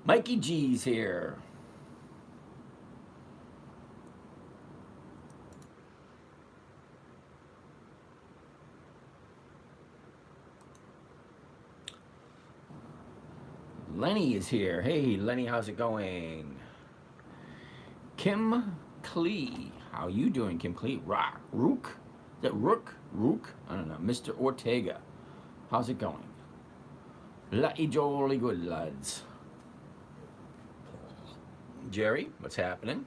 Mikey G's here. Lenny is here. Hey, Lenny, how's it going? Kim Klee. How you doing, Kim Klee? Rook? Is that Rook? Rook? I don't know. Mr. Ortega. How's it going? Bloody jolly good, lads. Jerry, what's happening?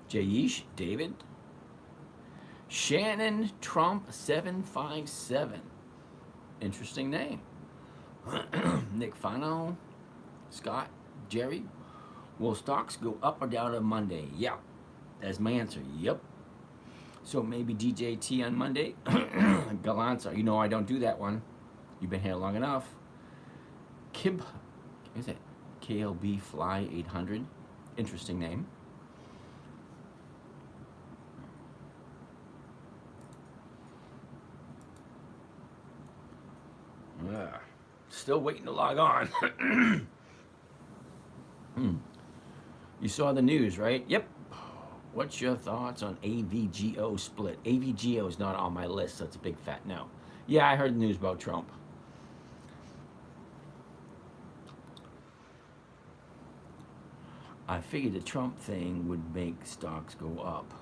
Jayish, David. Shannon Trump 757. Interesting name. Nick Fano, Scott, Jerry. Will stocks go up or down on Monday? Yeah. That's my answer. Yep. So maybe DJT on Monday? Galanza. You know I don't do that one. You've been here long enough. Kib, is it KLB Fly 800? Interesting name. Still waiting to log on. You saw the news, right? Yep. What's your thoughts on AVGO split? AVGO is not on my list, so it's a big fat no. Yeah, I heard the news about Trump. I figured the Trump thing would make stocks go up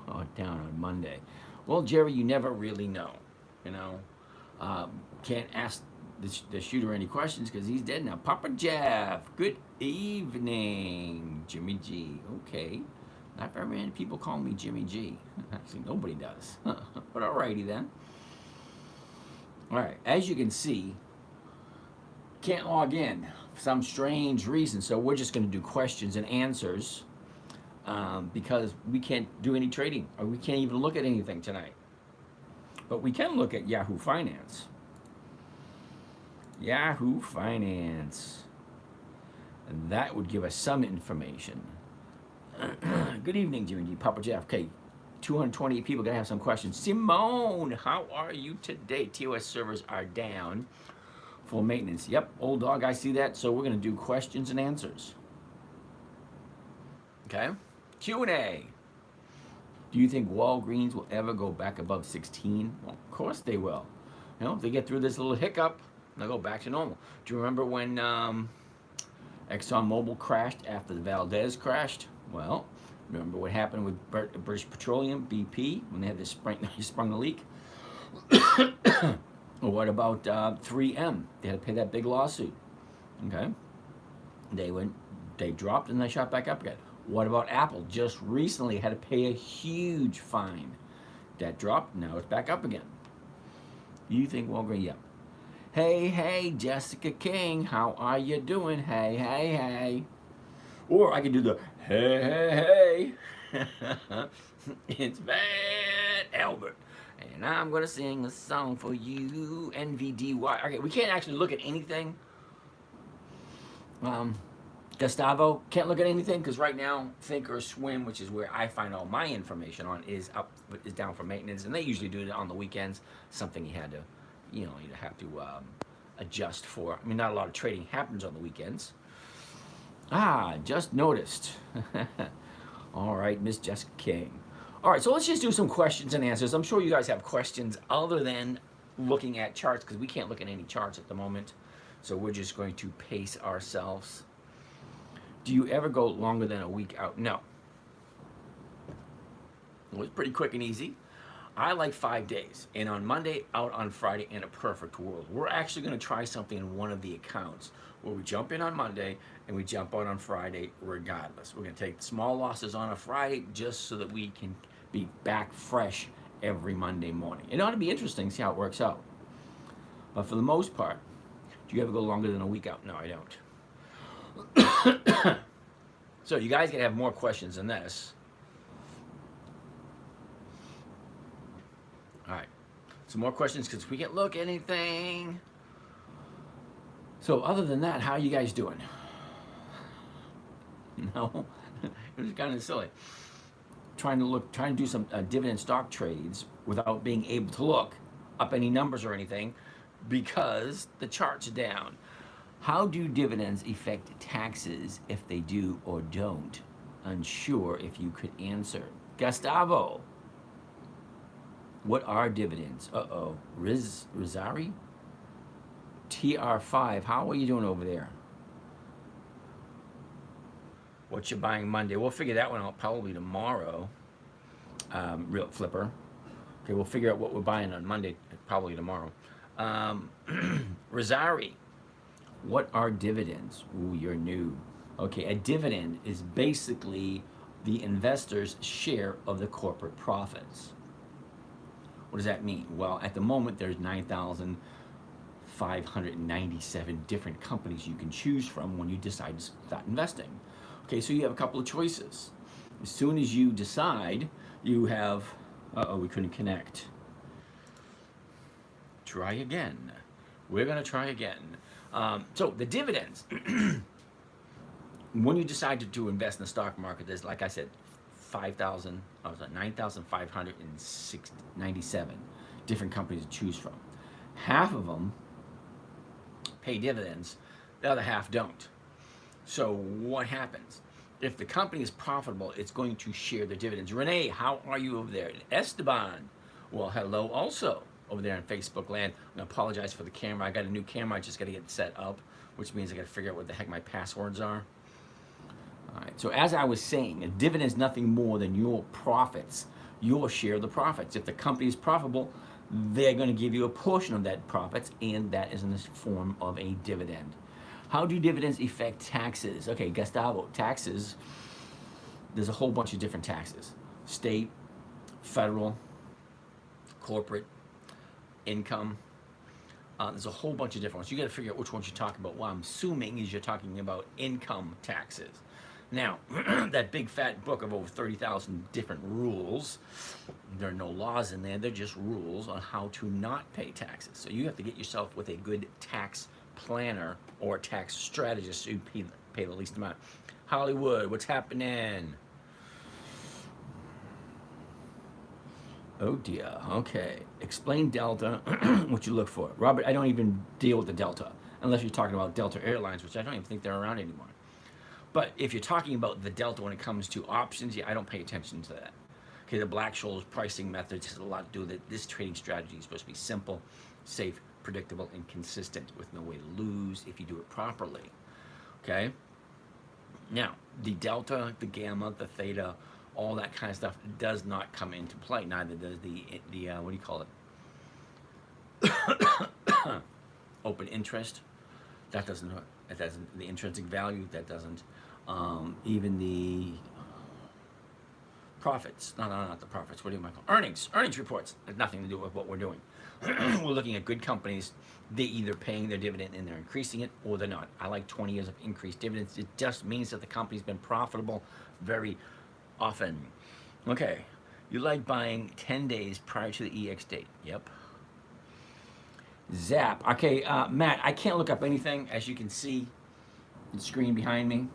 or down on Monday. Well, Jerry, you never really know. You know, can't ask the shooter any questions because he's dead now. Papa Jeff, good evening. Jimmy G, okay. Not very many people call me Jimmy G. Actually, nobody does. But alrighty then. All right, as you can see, can't log in for some strange reason. So we're just going to do questions and answers because we can't do any trading or we can't even look at anything tonight. But we can look at Yahoo Finance. Yahoo Finance. And that would give us some information. Good evening, Jimmy G. Papa Jeff. Okay, 228 people going to have some questions. Simone, how are you today? TOS servers are down. Full maintenance. Yep, old dog, I see that. So we're going to do questions and answers. Okay? Q&A. Do you think Walgreens will ever go back above 16? Well, of course they will. You know, if they get through this little hiccup, they'll go back to normal. Do you remember when ExxonMobil crashed after the Valdez crashed? Well, remember what happened with British Petroleum, BP, when they had this sprung the leak? Or what about 3M? They had to pay that big lawsuit. Okay, they dropped and they shot back up again. What about Apple? Just recently had to pay a huge fine. That dropped, now it's back up again. You think Walgreens? Yeah. Hey, Jessica King, how are you doing? Hey. Or I could do the hey. It's Van Albert. And I'm going to sing a song for you, NVDY. Okay, we can't actually look at anything. Gustavo, can't look at anything because right now, Thinkorswim, which is where I find all my information on, is down for maintenance. And they usually do it on the weekends, something you had to, you have to adjust for. I mean, not a lot of trading happens on the weekends. Just noticed. All right, Miss Jessica King. All right, so let's just do some questions and answers. I'm sure you guys have questions other than looking at charts because we can't look at any charts at the moment. So we're just going to pace ourselves. Do you ever go longer than a week out? No. It was pretty quick and easy. I like 5 days, and on Monday, out on Friday, in a perfect world. We're actually going to try something in one of the accounts where we jump in on Monday and we jump out on Friday regardless. We're going to take small losses on a Friday just so that we can be back fresh every Monday morning. It ought to be interesting to see how it works out. But for the most part, do you ever go longer than a week out? No, I don't. So you guys can have more questions than this. All right, some more questions because we can't look at anything. So other than that, how are you guys doing? No, it was kind of silly. Trying to do some dividend stock trades without being able to look up any numbers or anything because the chart's down. How do dividends affect taxes if they do or don't? Unsure if you could answer. Gustavo, what are dividends? Uh-oh. Rizari? TR5, how are you doing over there? What you're buying Monday? We'll figure that one out probably tomorrow. Real flipper. Okay, we'll figure out what we're buying on Monday, probably tomorrow. Rizari, what are dividends? Ooh, you're new. Okay, a dividend is basically the investor's share of the corporate profits. What does that mean? Well, at the moment, there's 9,597 different companies you can choose from when you decide to start investing. Okay, so you have a couple of choices. As soon as you decide, you have, we couldn't connect. Try again. We're going to try again. So the dividends, when you decide to invest in the stock market, there's, like I said, 9,597 different companies to choose from. Half of them pay dividends, the other half don't. So what happens? If the company is profitable, it's going to share the dividends. Renee, how are you over there? Esteban, well, hello also over there in Facebook land. I'm gonna apologize for the camera. I got a new camera. I just got to get set up, which means I got to figure out what the heck my passwords are. All right, so as I was saying, a dividend is nothing more than your profits, your share of the profits. If the company is profitable, they're going to give you a portion of that profits, and that is in the form of a dividend. How do dividends affect taxes? Okay, Gustavo, taxes, there's a whole bunch of different taxes. State, federal, corporate, income. There's a whole bunch of different ones. You got to figure out which ones you're talking about. What I'm assuming is you're talking about income taxes. Now, that big fat book of over 30,000 different rules, there are no laws in there, they're just rules on how to not pay taxes. So you have to get yourself with a good tax planner or tax strategist so you pay the least amount. Hollywood, what's happening? Oh dear, okay. Explain Delta, what you look for. Robert, I don't even deal with the Delta, unless you're talking about Delta Airlines, which I don't even think they're around anymore. But if you're talking about the Delta when it comes to options, yeah, I don't pay attention to that. Okay, the Black-Scholes pricing methods has a lot to do with it. This trading strategy is supposed to be simple, safe, predictable, and consistent with no way to lose if you do it properly. Okay? Now, the Delta, the Gamma, the Theta, all that kind of stuff does not come into play. Neither does the what do you call it? Open interest. That doesn't, the intrinsic value, that doesn't. Even the profits, not the profits, what do you call earnings reports, has nothing to do with what we're doing. We're looking at good companies. They're either paying their dividend and they're increasing it, or they're not. I like 20 years of increased dividends. It just means that the company's been profitable very often. Okay, you like buying 10 days prior to the EX date. Yep. Zap. Okay, Matt, I can't look up anything, as you can see the screen behind me.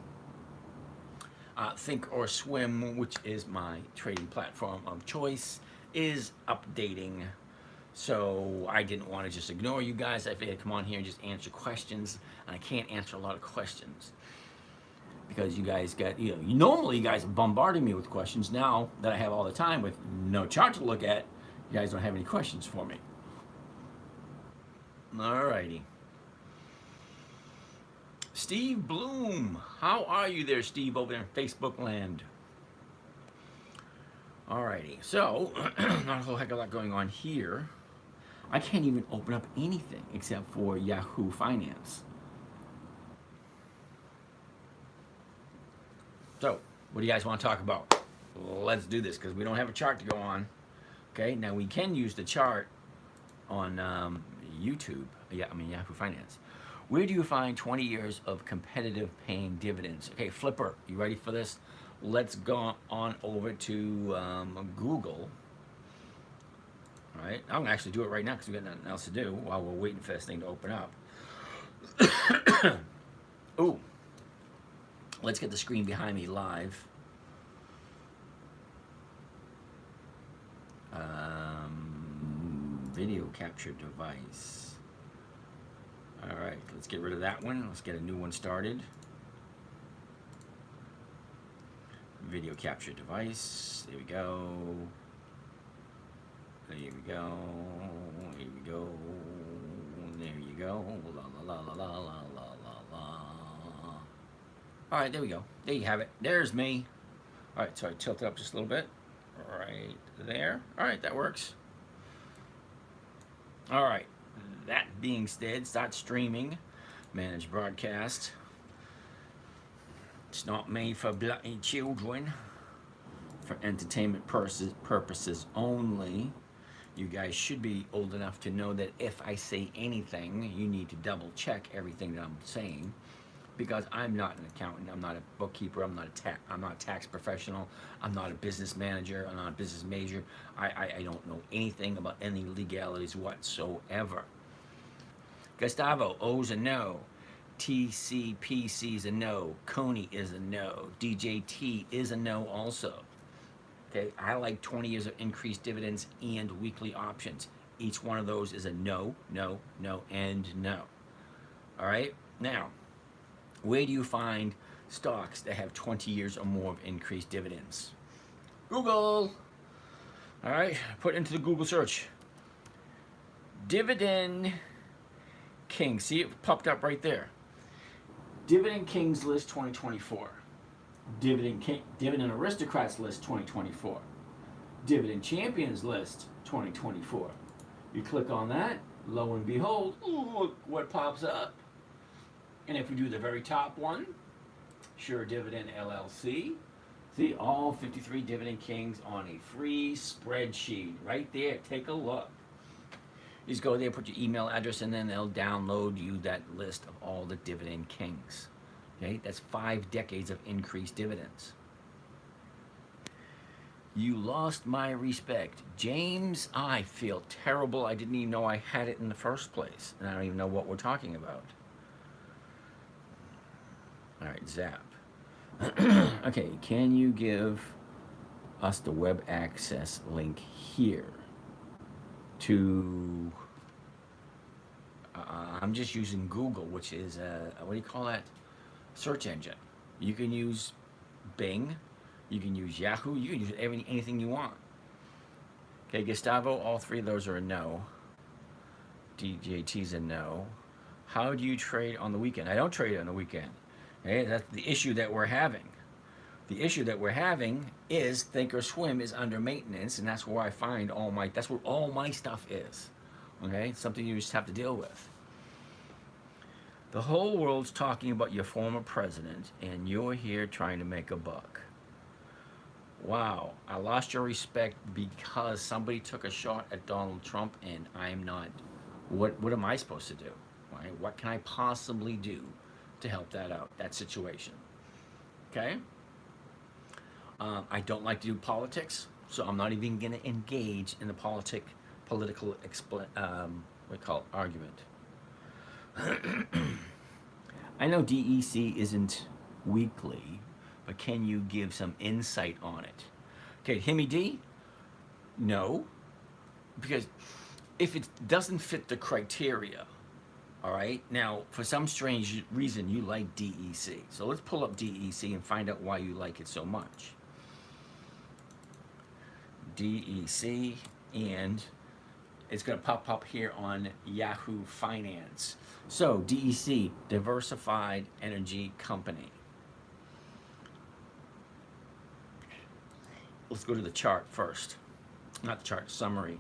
Think or Swim, which is my trading platform of choice, is updating. So I didn't want to just ignore you guys. I figured come on here and just answer questions. And I can't answer a lot of questions because you guys got, normally you guys are bombarding me with questions. Now that I have all the time with no chart to look at, you guys don't have any questions for me. Alrighty. Steve Bloom. How are you there, Steve, over there in Facebook land? Alrighty. So, not a whole heck of a lot going on here. I can't even open up anything except for Yahoo Finance. So, what do you guys want to talk about? Let's do this because we don't have a chart to go on. Okay, now we can use the chart on YouTube. Yahoo Finance. Where do you find 20 years of competitive paying dividends? Okay, Flipper, you ready for this? Let's go on over to Google. All right, I'm gonna actually do it right now because we got nothing else to do while we're waiting for this thing to open up. Ooh, let's get the screen behind me live. Video capture device. All right, let's get rid of that one. Let's get a new one started. Video capture device. There we go. There we go. Here we go. There you go. La la la la la la la la. All right, there we go. There you have it. There's me. All right, so I tilt it up just a little bit. Right there. All right, that works. All right. That being said, start streaming. Manage broadcast. It's not made for bloody children. For entertainment purposes only. You guys should be old enough to know that if I say anything, you need to double check everything that I'm saying, because I'm not an accountant, I'm not a bookkeeper, I'm not a tax professional, I'm not a business manager, I'm not a business major. I don't know anything about any legalities whatsoever. Gustavo O's a no. TCPC is a no. Coney is a no. DJT is a no also. Okay, I like 20 years of increased dividends and weekly options. Each one of those is a no, no, no, and no. All right, now, where do you find stocks that have 20 years or more of increased dividends? Google. All right, put into the Google search. Dividend King. See, it popped up right there. Dividend Kings list 2024. Dividend Aristocrats list 2024. Dividend Champions list 2024. You click on that, lo and behold, look what pops up. And if we do the very top one, Sure Dividend LLC, see all 53 Dividend Kings on a free spreadsheet right there. Take a look. You just go there, put your email address in, and they'll download you that list of all the Dividend Kings. Okay, that's 5 decades of increased dividends. You lost my respect. James, I feel terrible. I didn't even know I had it in the first place. And I don't even know what we're talking about. All right, zap. Okay, can you give us the web access link here to... I'm just using Google, which is, what do you call that? Search engine. You can use Bing, you can use Yahoo, you can use anything you want. Okay, Gustavo, all 3 of those are a no. DJT's a no. How do you trade on the weekend? I don't trade on the weekend. Okay, that's the issue that we're having. The issue that we're having is Thinkorswim is under maintenance, and that's where I find that's where all my stuff is. Okay, it's something you just have to deal with. The whole world's talking about your former president, and you're here trying to make a buck. Wow, I lost your respect because somebody took a shot at Donald Trump, and I'm not. What am I supposed to do? Right? What can I possibly do to help that out, that situation? Okay? I don't like to do politics, so I'm not even going to engage in the political argument. I know DEC isn't weekly, but can you give some insight on it? Okay, Himmy D, no, because if it doesn't fit the criteria, all right, now for some strange reason you like DEC, so let's pull up DEC and find out why you like it so much. DEC, and it's going to pop up here on Yahoo Finance. So DEC, Diversified Energy Company. Let's go to the chart first. Not the chart, summary.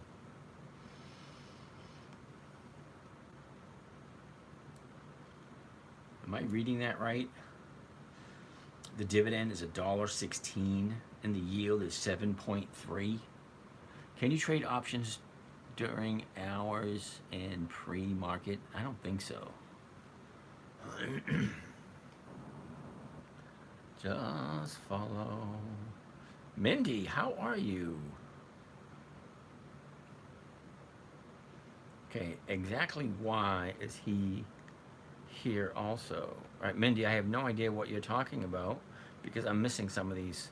Am I reading that right? The dividend is $1.16 and the yield is 7.3. Can you trade options during hours and pre-market? I don't think so. Just follow. Mindy, how are you? Okay, exactly why is he here also? All right, Mindy, I have no idea what you're talking about because I'm missing some of these.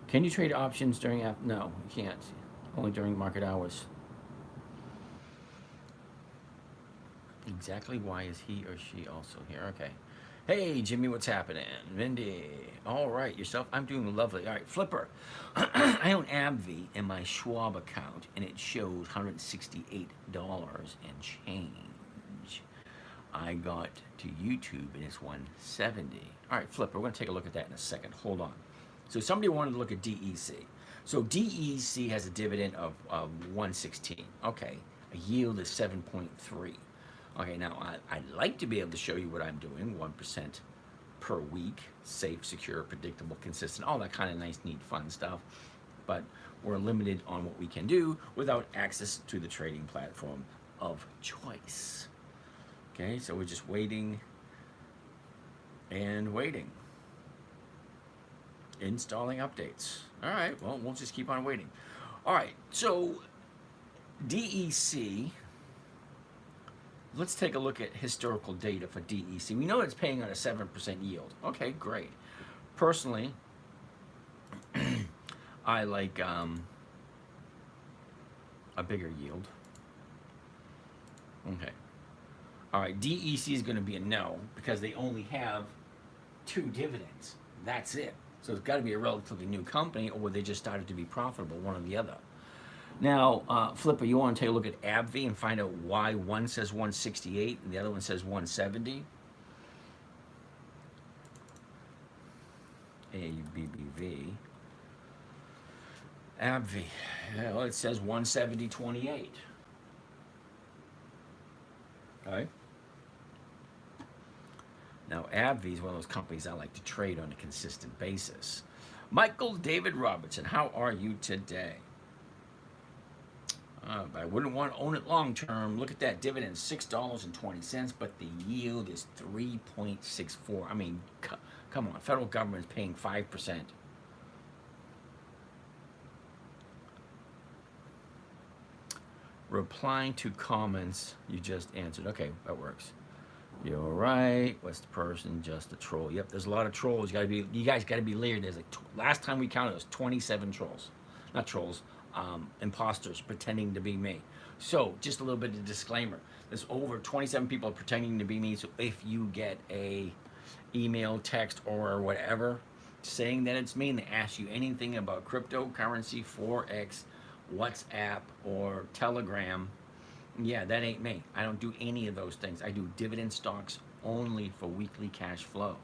Can you trade options during no, you can't. Only during market hours. Exactly why is he or she also here? Okay. Hey, Jimmy, what's happening? Mindy. All right, yourself? I'm doing lovely. All right, Flipper. I own AbbVie in my Schwab account, and it shows $168 and change. I got to YouTube, and it's 170. All right, Flipper, we're going to take a look at that in a second. Hold on. So somebody wanted to look at DEC. So DEC has a dividend of 116. Okay, a yield is 7.3. Okay, now I'd like to be able to show you what I'm doing, 1% per week, safe, secure, predictable, consistent, all that kind of nice, neat, fun stuff. But we're limited on what we can do without access to the trading platform of choice. Okay, so we're just waiting and waiting. Installing updates. All right, well, we'll just keep on waiting. All right, so DEC. Let's take a look at historical data for DEC. We know it's paying on a 7% yield. Okay, great. Personally, I like a bigger yield. Okay. All right, DEC is going to be a no because they only have 2 dividends. That's it. So it's got to be a relatively new company, or they just started to be profitable, one or the other. Now, Flipper, you want to take a look at AbbVie and find out why one says 168 and the other one says 170? ABBV. AbbVie. Yeah, well, it says 170.28. Okay. Now, AbbVie is one of those companies I like to trade on a consistent basis. Michael David Robertson, how are you today? I wouldn't want to own it long term. Look at that dividend, $6.20, but the yield is 3.64. I mean, come on, federal government is paying 5%. Replying to comments you just answered. Okay, that works. You're right. What's the person? Just a troll. Yep, there's a lot of trolls. You guys got to be leery. There's like last time we counted, it was 27 trolls, not trolls. Imposters pretending to be me. So just a little bit of disclaimer. There's over 27 people pretending to be me. So if you get a email, text, or whatever saying that it's me and they ask you anything about cryptocurrency, Forex, WhatsApp, or Telegram, yeah, that ain't me. I don't do any of those things. I do dividend stocks only for weekly cash flow.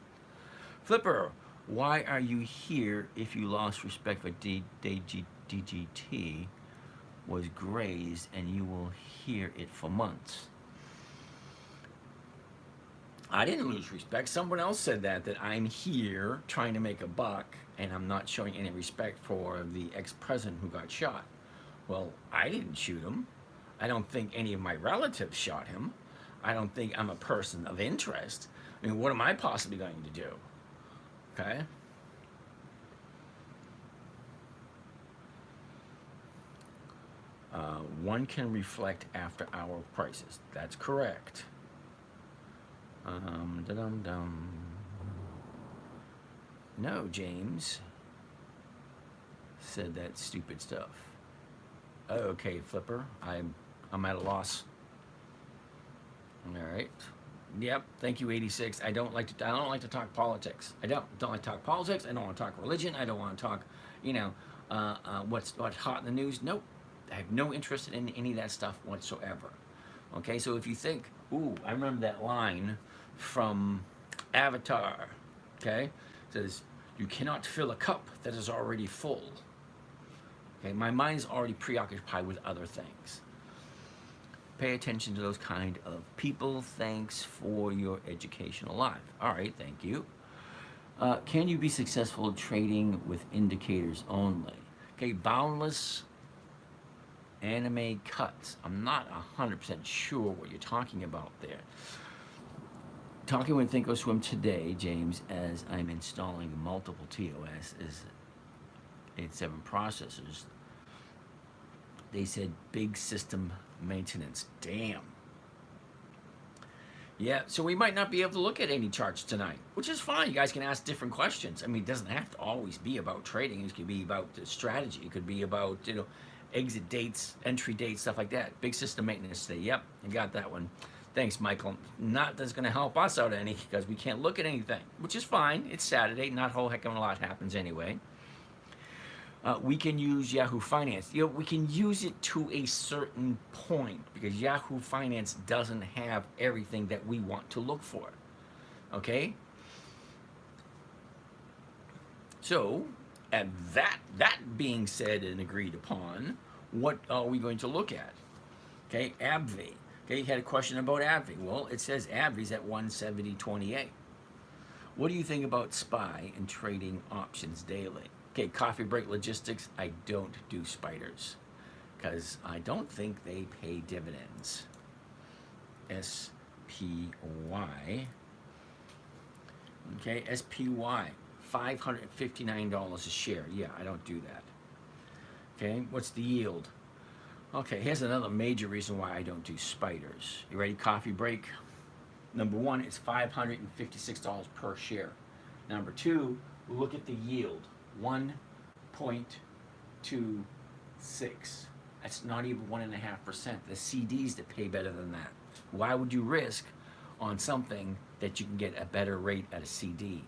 Flipper, why are you here if you lost respect for DGT was grazed and you will hear it for months? I didn't lose respect. Someone else said that I'm here trying to make a buck and I'm not showing any respect for the ex-president who got shot. Well, I didn't shoot him. I don't think any of my relatives shot him. I don't think I'm a person of interest. I mean, what am I possibly going to do? Okay? One can reflect after hour prices. That's correct. No, James said that stupid stuff. Okay, Flipper, I'm at a loss. All right. Yep. Thank you, 86. I don't like to talk politics. I don't like to talk politics. I don't want to talk religion. I don't want to talk, what's hot in the news. Nope. I have no interest in any of that stuff whatsoever. Okay. So if you think, ooh, I remember that line from Avatar. Okay. It says, "You cannot fill a cup that is already full." Okay. My mind is already preoccupied with other things. Pay attention to those kind of people. Thanks for your educational life. All right, thank you. Can you be successful trading with indicators only? Okay, boundless anime cuts. I'm not 100% sure what you're talking about there. Talking with Thinkorswim today, James, as I'm installing multiple TOS is 87 processors. They said big system maintenance. Damn. Yeah, so we might not be able to look at any charts tonight, which is fine. You guys can ask different questions. I mean, it doesn't have to always be about trading. It could be about the strategy. It could be about, exit dates, entry dates, stuff like that. Big system maintenance today. Yep, I got that one. Thanks, Michael. Not that's going to help us out any because we can't look at anything, which is fine. It's Saturday. Not a whole heck of a lot happens anyway. We can use Yahoo Finance. We can use it to a certain point because Yahoo Finance doesn't have everything that we want to look for. Okay? So, and that being said and agreed upon, what are we going to look at? Okay, AbbVie. Okay, you had a question about AbbVie. Well, it says AbbVie's at 170.28. What do you think about SPY and trading options daily? Okay, coffee break logistics. I don't do spiders because I don't think they pay dividends. SPY. Okay, SPY, $559 a share. Yeah, I don't do that. Okay, what's the yield? Okay, here's another major reason why I don't do spiders. You ready? Coffee break. Number one, it's $556 per share. Number two, look at the yield. 1.26. That's not even 1.5%. The CDs that pay better than that. Why would you risk on something that you can get a better rate at a CD?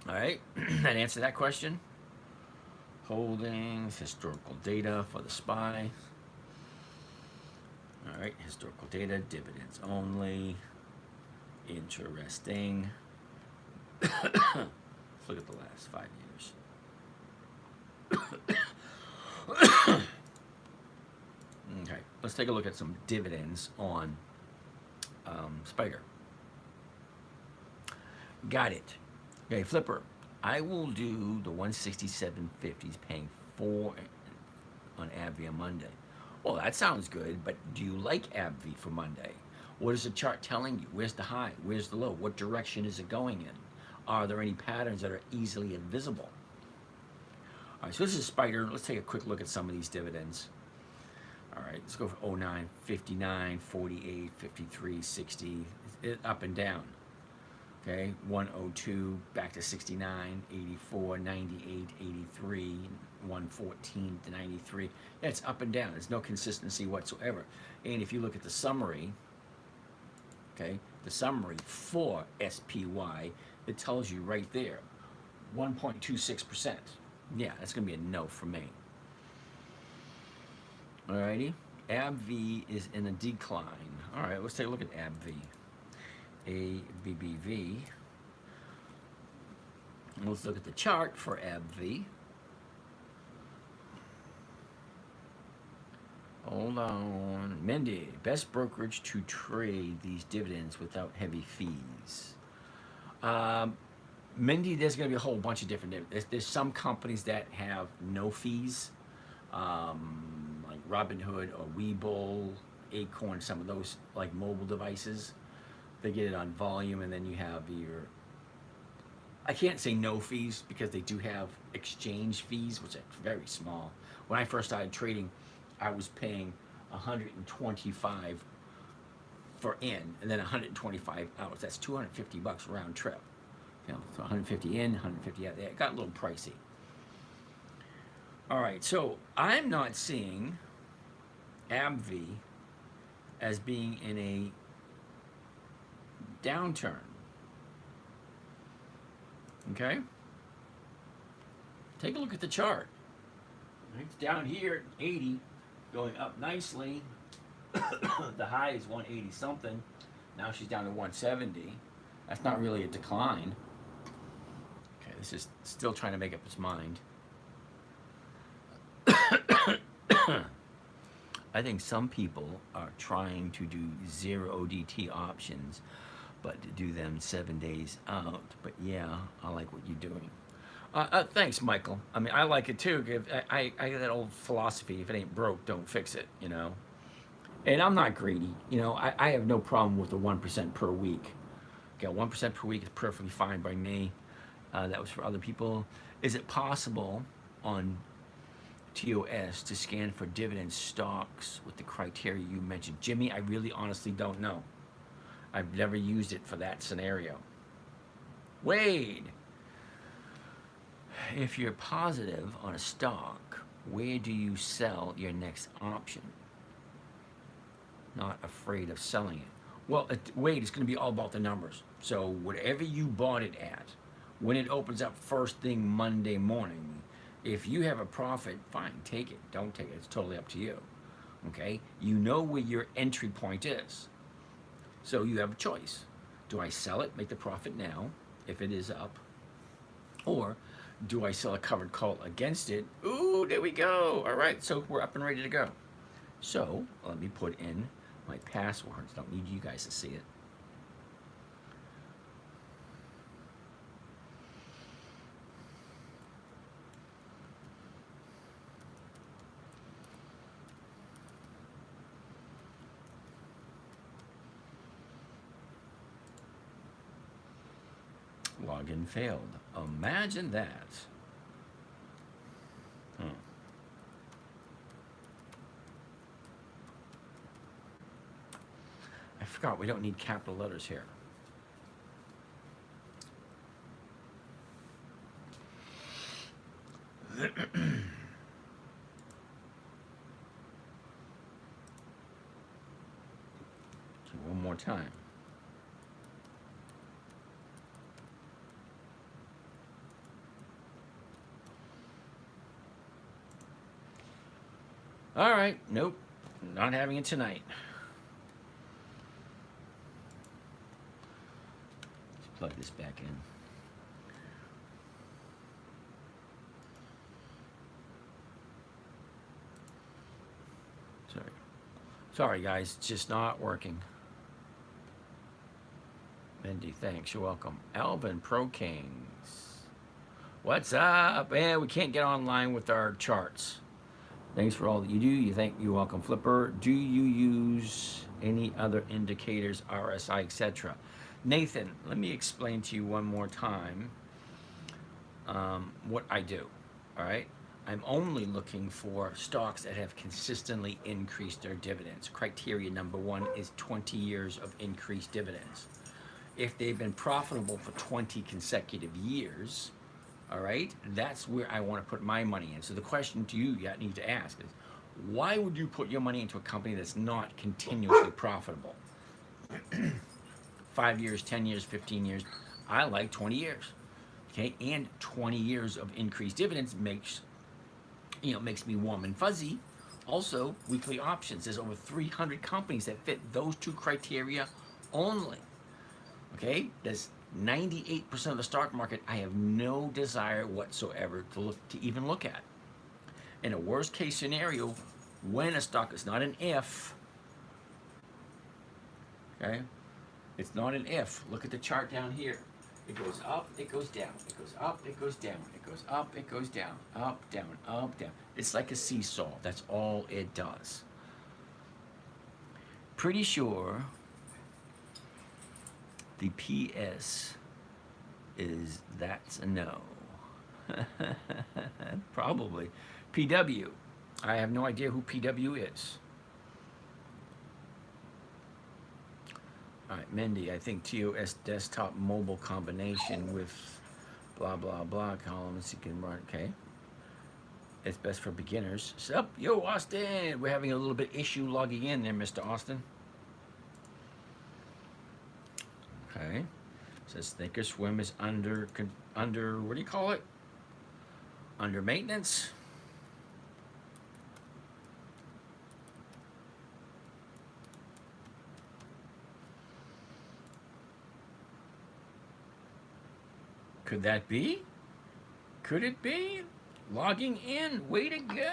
All right, that answer that question. Holdings, historical data for the SPY. All right, historical data, dividends only. Interesting. Let's look at the last 5 years. Okay, let's take a look at some dividends on Spider. Got it. Okay, Flipper. I will do the 167.50s paying 4 on AbbVie on Monday. Well, that sounds good, but do you like AbbVie for Monday? What is the chart telling you? Where's the high? Where's the low? What direction is it going in? Are there any patterns that are easily visible? All right, so this is Spider. Let's take a quick look at some of these dividends. All right, let's go for 09, 59, 48, 53, 60, up and down. Okay, 102, back to 69, 84, 98, 83, 114 to 93. Yeah, it's up and down. There's no consistency whatsoever. And if you look at the summary, okay, the summary for SPY, it tells you right there, 1.26%. Yeah, that's going to be a no for me. Alrighty, AbbVie is in a decline. All right, let's take a look at AbbVie. ABBV. Let's look at the chart for AbbVie. Hold on. Mindy, best brokerage to trade these dividends without heavy fees. Mindy, there's going to be a whole bunch of different dividends. There's some companies that have no fees, like Robinhood or Webull, Acorn, some of those like mobile devices. They get it on volume, and then you have your, I can't say no fees because they do have exchange fees, which are very small. When I first started trading, I was paying 125 for in, and then 125 out. That's $250 round trip. You know, so 150 in, 150 out. It got a little pricey. All right, so I'm not seeing AbbVie as being in a downturn. Okay? Take a look at the chart. It's down here at 80, going up nicely. The high is 180 something. Now she's down to 170. That's not really a decline. Okay, this is still trying to make up its mind. I think some people are trying to do zero ODT options, but to do them 7 days out. But yeah, I like what you're doing. Thanks, Michael. I mean, I like it too. I got that old philosophy: if it ain't broke, don't fix it. You know. And I'm not greedy. You know, I have no problem with the 1% per week. Okay, 1% per week is perfectly fine by me. That was for other people. Is it possible on TOS to scan for dividend stocks with the criteria you mentioned? Jimmy, I really honestly don't know. I've never used it for that scenario. Wade, if you're positive on a stock, where do you sell your next option? not afraid of selling it. Well, wait, it's going to be all about the numbers. So whatever you bought it at, when it opens up first thing Monday morning, if you have a profit, fine, take it. Don't take it. It's totally up to you. Okay? You know where your entry point is. So you have a choice. Do I sell it, make the profit now, if it is up? Or do I sell a covered call against it? Ooh, there we go. All right, so we're up and ready to go. So let me put in my passwords. Don't need you guys to see it. Login failed. Imagine that. I forgot we don't need capital letters here. One more time. All right, nope, not having it tonight. Let's plug this back in. Sorry guys, it's just not working. Mindy, thanks, you're welcome. Alvin Pro Kings, what's up? Man, we can't get online with our charts. Thanks for all that you do. You're welcome. Flipper, do you use any other indicators, RSI, etc.? Nathan, let me explain to you one more time what I do. All right, I'm only looking for stocks that have consistently increased their dividends. Criteria number one is 20 years of increased dividends. If they've been profitable for 20 consecutive years, all right, that's where I want to put my money in. So the question to you need to ask is, why would you put your money into a company that's not continuously profitable? 5 years, 10 years, 15 years. I like 20 years. Okay, and 20 years of increased dividends makes me warm and fuzzy. Also, weekly options. There's over 300 companies that fit those two criteria only. Okay, there's 98% of the stock market I have no desire whatsoever to even look at. In a worst case scenario, when a stock is not an if, okay, it's not an if. Look at the chart down here. It goes up, it goes down, it goes up, it goes down, it goes up, it goes down, up, down, up, down. It's like a seesaw. That's all it does. Pretty sure the PS is that's a no. Probably. PW. I have no idea who PW is. All right, Mindy, I think TOS desktop mobile combination with blah, blah, blah columns you can run. Okay. It's best for beginners. Sup? Yo, Austin. We're having a little bit issue logging in there, Mr. Austin. Okay. Says Thinkorswim is under, what do you call it? Under maintenance. Could that be? Could it be? Logging in. Way to go.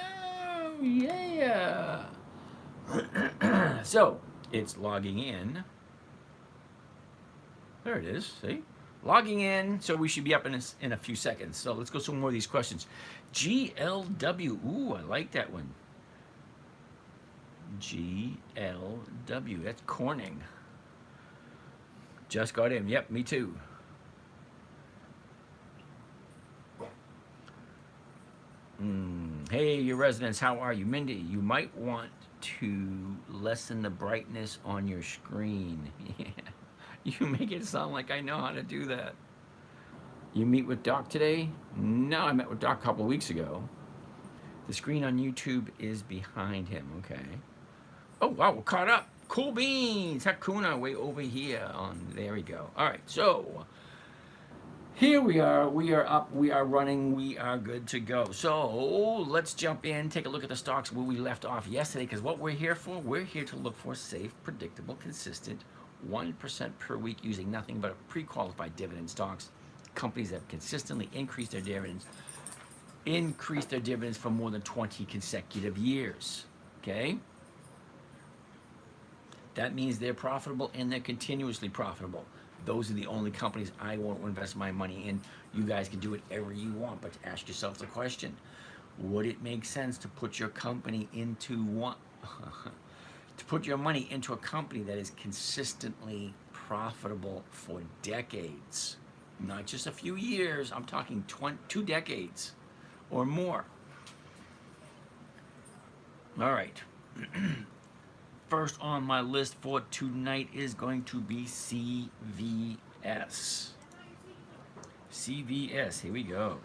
Yeah. So, it's logging in. There it is. See? Logging in. So we should be up in a few seconds. So let's go through more of these questions. GLW. Ooh, I like that one. GLW. That's Corning. Just got in. Yep, me too. Hey, your residents, how are you? Mindy, you might want to lessen the brightness on your screen. Yeah. You make it sound like I know how to do that. You meet with Doc today? No, I met with Doc a couple of weeks ago. The screen on YouTube is behind him, okay. Oh, wow, we're caught up. Cool beans, Hakuna, way over here. There we go. All right, so here we are. We are up. We are running. We are good to go. So let's jump in, take a look at the stocks where we left off yesterday. Because what we're here for, we're here to look for safe, predictable, consistent, 1% per week using nothing but pre-qualified dividend stocks. Companies that have consistently increased their dividends for more than 20 consecutive years. Okay? That means they're profitable and they're continuously profitable. Those are the only companies I want to invest my money in. You guys can do whatever you want, but ask yourself the question: would it make sense to put your company into one, to put your money into a company that is consistently profitable for decades, not just a few years? I'm talking 2 decades or more. All right. First on my list for tonight is going to be CVS. CVS, here we go.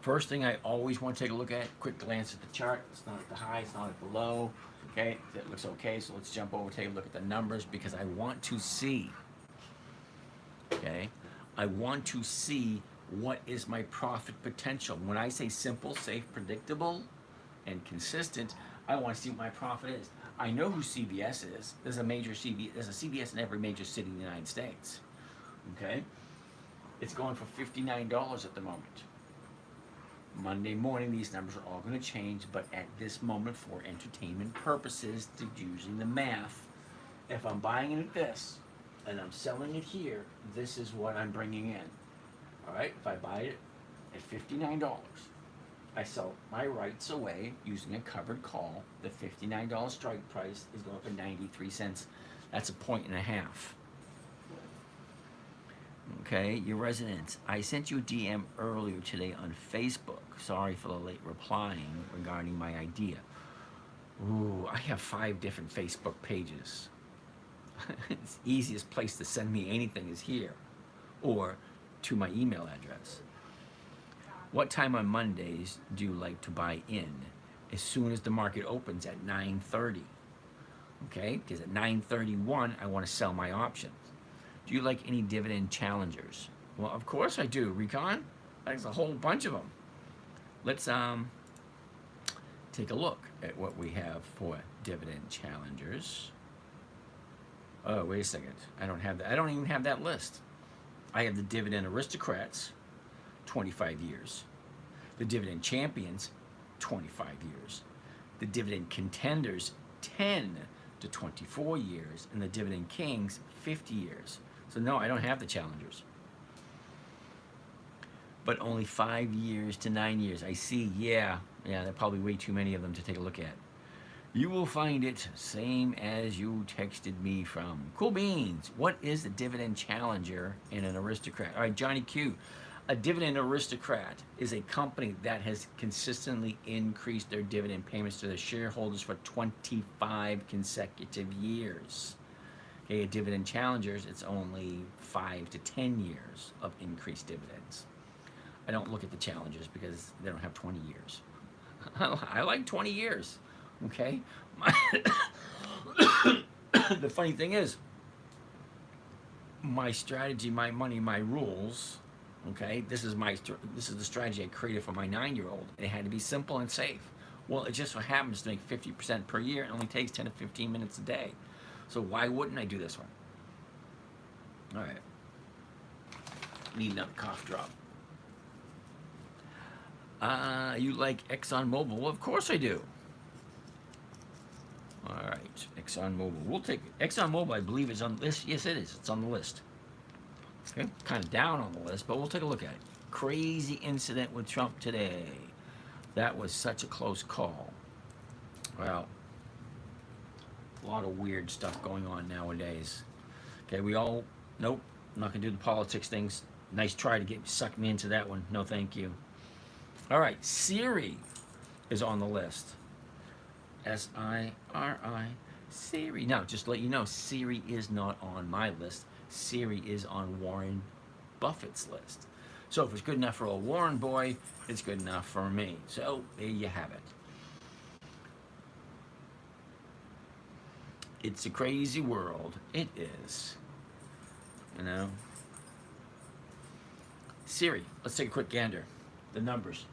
First thing I always want to take a look at, quick glance at the chart. It's not at the high, it's not at the low. Okay, that looks okay, so let's jump over, take a look at the numbers because I want to see, okay, I want to see what is my profit potential. When I say simple, safe, predictable, and consistent, I want to see what my profit is. I know who CVS is. There's a CVS in every major city in the United States. Okay? It's going for $59 at the moment. Monday morning, these numbers are all going to change, but at this moment, for entertainment purposes, to using the math, if I'm buying it at this, and I'm selling it here, this is what I'm bringing in. All right? If I buy it at $59, I sell my rights away using a covered call. The $59 strike price is going up to 93 cents. That's a point and a half. Okay, your residents. I sent you a DM earlier today on Facebook. Sorry for the late replying regarding my idea. Ooh, I have 5 different Facebook pages. It's the easiest place to send me anything is here, or to my email address. What time on Mondays do you like to buy in? As soon as the market opens at 9:30. Okay, because at 9:31 I want to sell my options. Do you like any dividend challengers? Well, of course I do. Recon? There's a whole bunch of them. Let's take a look at what we have for dividend challengers. Oh, wait a second. I don't have that. I don't even have that list. I have the dividend aristocrats, 25 years. The dividend champions, 25 years. The dividend contenders, 10 to 24 years. And the dividend kings, 50 years. So no, I don't have the challengers. But only 5 years to 9 years. I see, yeah, there are probably way too many of them to take a look at. You will find it same as you texted me from. Cool beans. What is a dividend challenger and an aristocrat? All right, Johnny Q. A dividend aristocrat is a company that has consistently increased their dividend payments to their shareholders for 25 consecutive years. Okay, a dividend challengers, it's only 5 to 10 years of increased dividends. I don't look at the challengers because they don't have 20 years. I like 20 years. Okay? The funny thing is, my strategy, my money, my rules, okay? This is the strategy I created for my 9-year-old. It had to be simple and safe. Well, it just so happens to make 50% per year. It only takes 10 to 15 minutes a day. So why wouldn't I do this one? All right. Need another cough drop. You like ExxonMobil? Well, of course I do. All right, ExxonMobil. We'll take ExxonMobil. I believe is on this. Yes, it is. It's on the list. Okay, kind of down on the list, but we'll take a look at it. Crazy incident with Trump today. That was such a close call. Well, a lot of weird stuff going on nowadays. Okay, nope, I'm not gonna do the politics things. Nice try to suck me into that one. No, thank you. All right, Siri is on the list. S-I-R-I, Siri. Now, just to let you know, Siri is not on my list. Siri is on Warren Buffett's list. So if it's good enough for a Warren boy, it's good enough for me. So there you have it. It's a crazy world. It is. You know? Siri, let's take a quick gander. The numbers.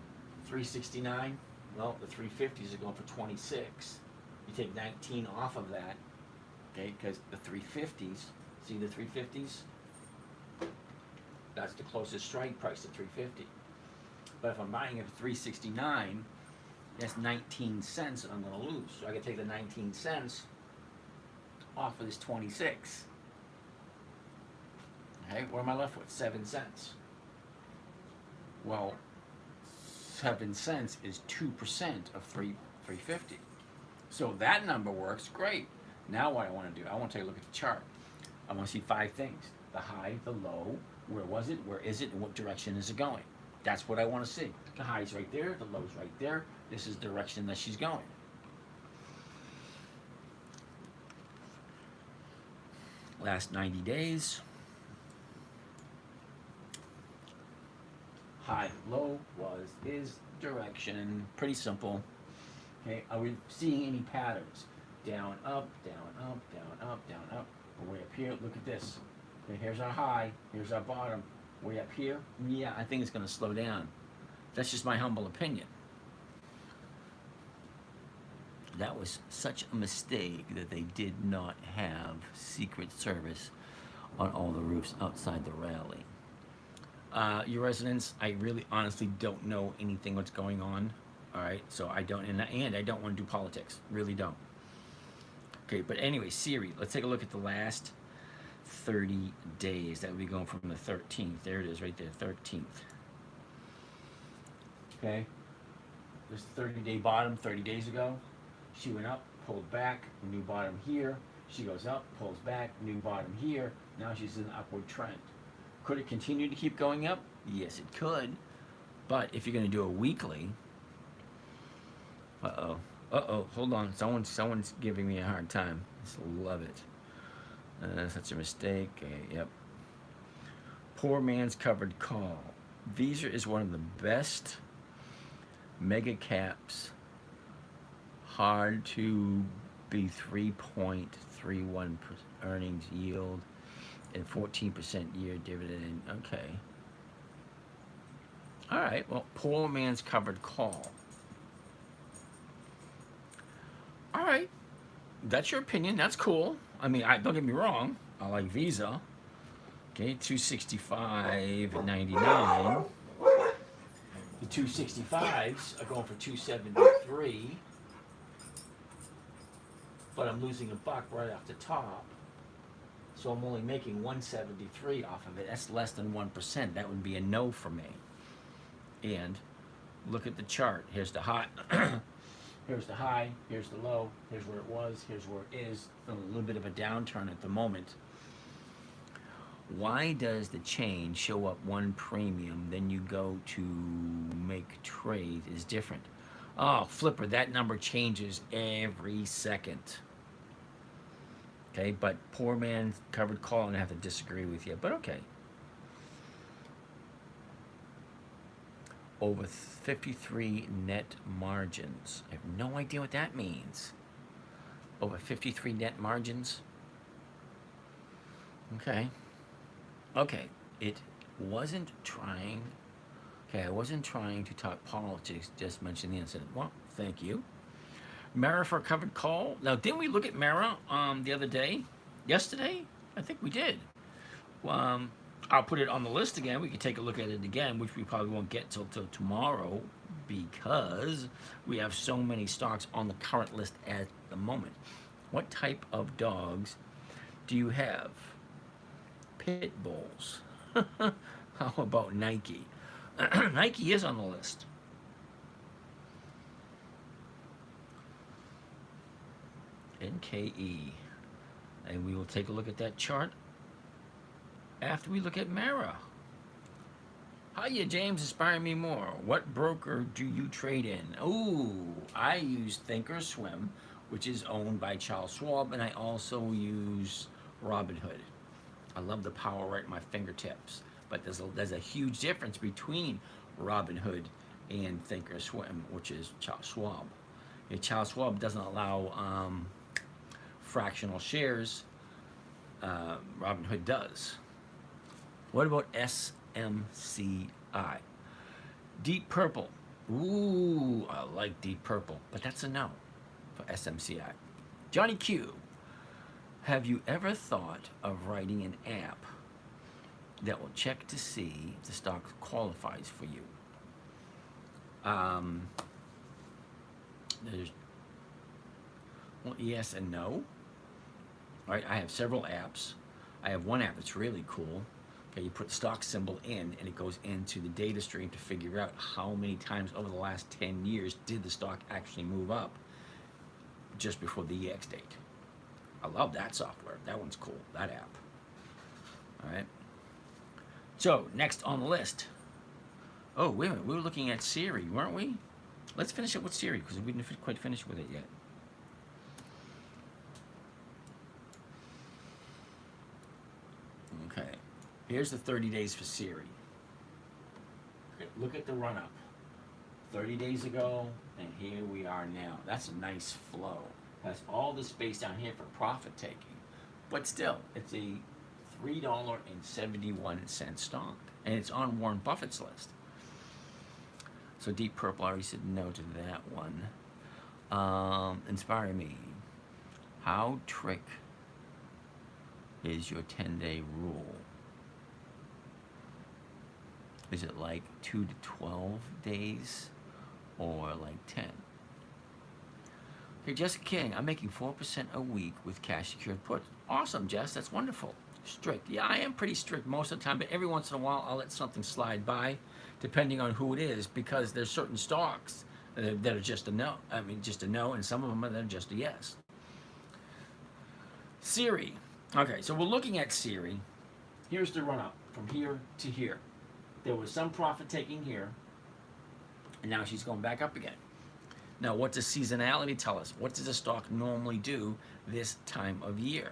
369. Well, the 350s are going for 26. You take 19 off of that, okay, because the 350s, see the 350s? That's the closest strike price to 350. But if I'm buying it for 369, that's 19 cents that I'm going to lose. So I can take the 19 cents off of this 26. Okay, what am I left with? 7 cents. Well, 7 cents is 2% of 350. So that number works great. Now what I want to do, I want to take a look at the chart. I want to see 5 things. The high, the low, where was it, where is it, and what direction is it going? That's what I want to see. The high's right there, the low's right there. This is the direction that she's going. Last 90 days. High, low, was, is, direction. Pretty simple. Okay, are we seeing any patterns? Down, up, down, up, down, up, down, up. We're way up here. Look at this. Okay, here's our high. Here's our bottom. Way up here. Yeah, I think it's going to slow down. That's just my humble opinion. That was such a mistake that they did not have Secret Service on all the roofs outside the rally. Your residents, I really honestly don't know anything what's going on. All right, so I don't, and I don't want to do politics. Really don't. Okay, but anyway, Siri, let's take a look at the last 30 days. That would be going from the 13th. There it is, right there, 13th. Okay, this 30-day bottom 30 days ago. She went up, pulled back, new bottom here. She goes up, pulls back, new bottom here. Now she's in an upward trend. Could it continue to keep going up? Yes, it could. But if you're going to do a weekly, hold on. Someone's giving me a hard time. Just love it. That's such a mistake. Yep. Poor man's covered call. Visa is one of the best mega caps. Hard to be 3.31% earnings yield and 14% year dividend. Okay. All right. Well, poor man's covered call. All right. That's your opinion. That's cool. I mean, don't get me wrong. I like Visa. Okay, 265.99. The 265s are going for 273. But I'm losing $1 right off the top. So I'm only making 173 off of it. That's less than 1%. That would be a no for me. And look at the chart. Here's the high. Here's the high. Here's the low. Here's where it was. Here's where it is. A little bit of a downturn at the moment. Why does the chain show up one premium, then you go to make trade is different? Oh, flipper, that number changes every second. Okay, but poor man covered call, and I have to disagree with you, but okay. Over 53 net margins. I have no idea what that means. Over 53 net margins. Okay. Okay, it wasn't trying. Okay, I wasn't trying to talk politics, just mention the incident. Well, thank you. Mara for a covered call. Now, didn't we look at Mara the other day? Yesterday? I think we did. I'll put it on the list again. We can take a look at it again, which we probably won't get till tomorrow because we have so many stocks on the current list at the moment. What type of dogs do you have? Pit bulls. How about Nike? Nike is on the list. NKE. And we will take a look at that chart after we look at Mara. Hiya, James, inspire me more. What broker do you trade in? Ooh, I use Thinkorswim, which is owned by Charles Schwab, and I also use Robinhood. I love the power right at my fingertips, but there's a huge difference between Robinhood and Thinkorswim, which is Charles Schwab. Charles Schwab doesn't allow fractional shares, Robinhood does. What about SMCI? Deep Purple. Ooh, I like Deep Purple, but that's a no for SMCI. Johnny Q. Have you ever thought of writing an app that will check to see if the stock qualifies for you? There's, well, yes and no. All right, I have several apps. I have one app that's really cool. Okay, you put the stock symbol in, and it goes into the data stream to figure out how many times over the last 10 years did the stock actually move up just before the EX date. I love that software. That one's cool, that app. All right. So, next on the list. Oh, wait a minute. We were looking at Siri, weren't we? Let's finish it with Siri, because we didn't quite finish with it yet. Okay. Here's the 30 days for Siri. Okay, look at the run-up. 30 days ago, and here we are now. That's a nice flow. Has all the space down here for profit taking. But still, it's a $3.71 stock. And it's on Warren Buffett's list. So Deep Purple, I already said no to that one. Inspire Me. How trick is your 10-day rule? Is it like 2 to 12 days or like 10? Hey, Jessica King, I'm making 4% a week with cash secured puts. Awesome, Jess, that's wonderful. Strict. Yeah, I am pretty strict most of the time, but every once in a while I'll let something slide by, depending on who it is, because there's certain stocks that are just a no. I mean, just a no, and some of them are just a yes. Siri. Okay, so we're looking at Siri. Here's the run up from here to here. There was some profit taking here, and now she's going back up again. Now, what does seasonality tell us? What does a stock normally do this time of year?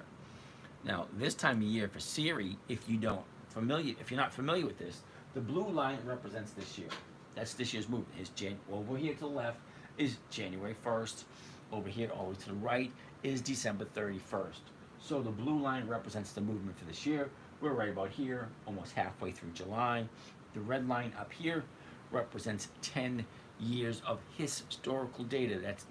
Now, this time of year for Siri, if you're not familiar with this, the blue line represents this year. That's this year's movement. Over here to the left is January 1st. Over here, all the way to the right, is December 31st. So the blue line represents the movement for this year. We're right about here, almost halfway through July. The red line up here represents 10 years of historical data. That's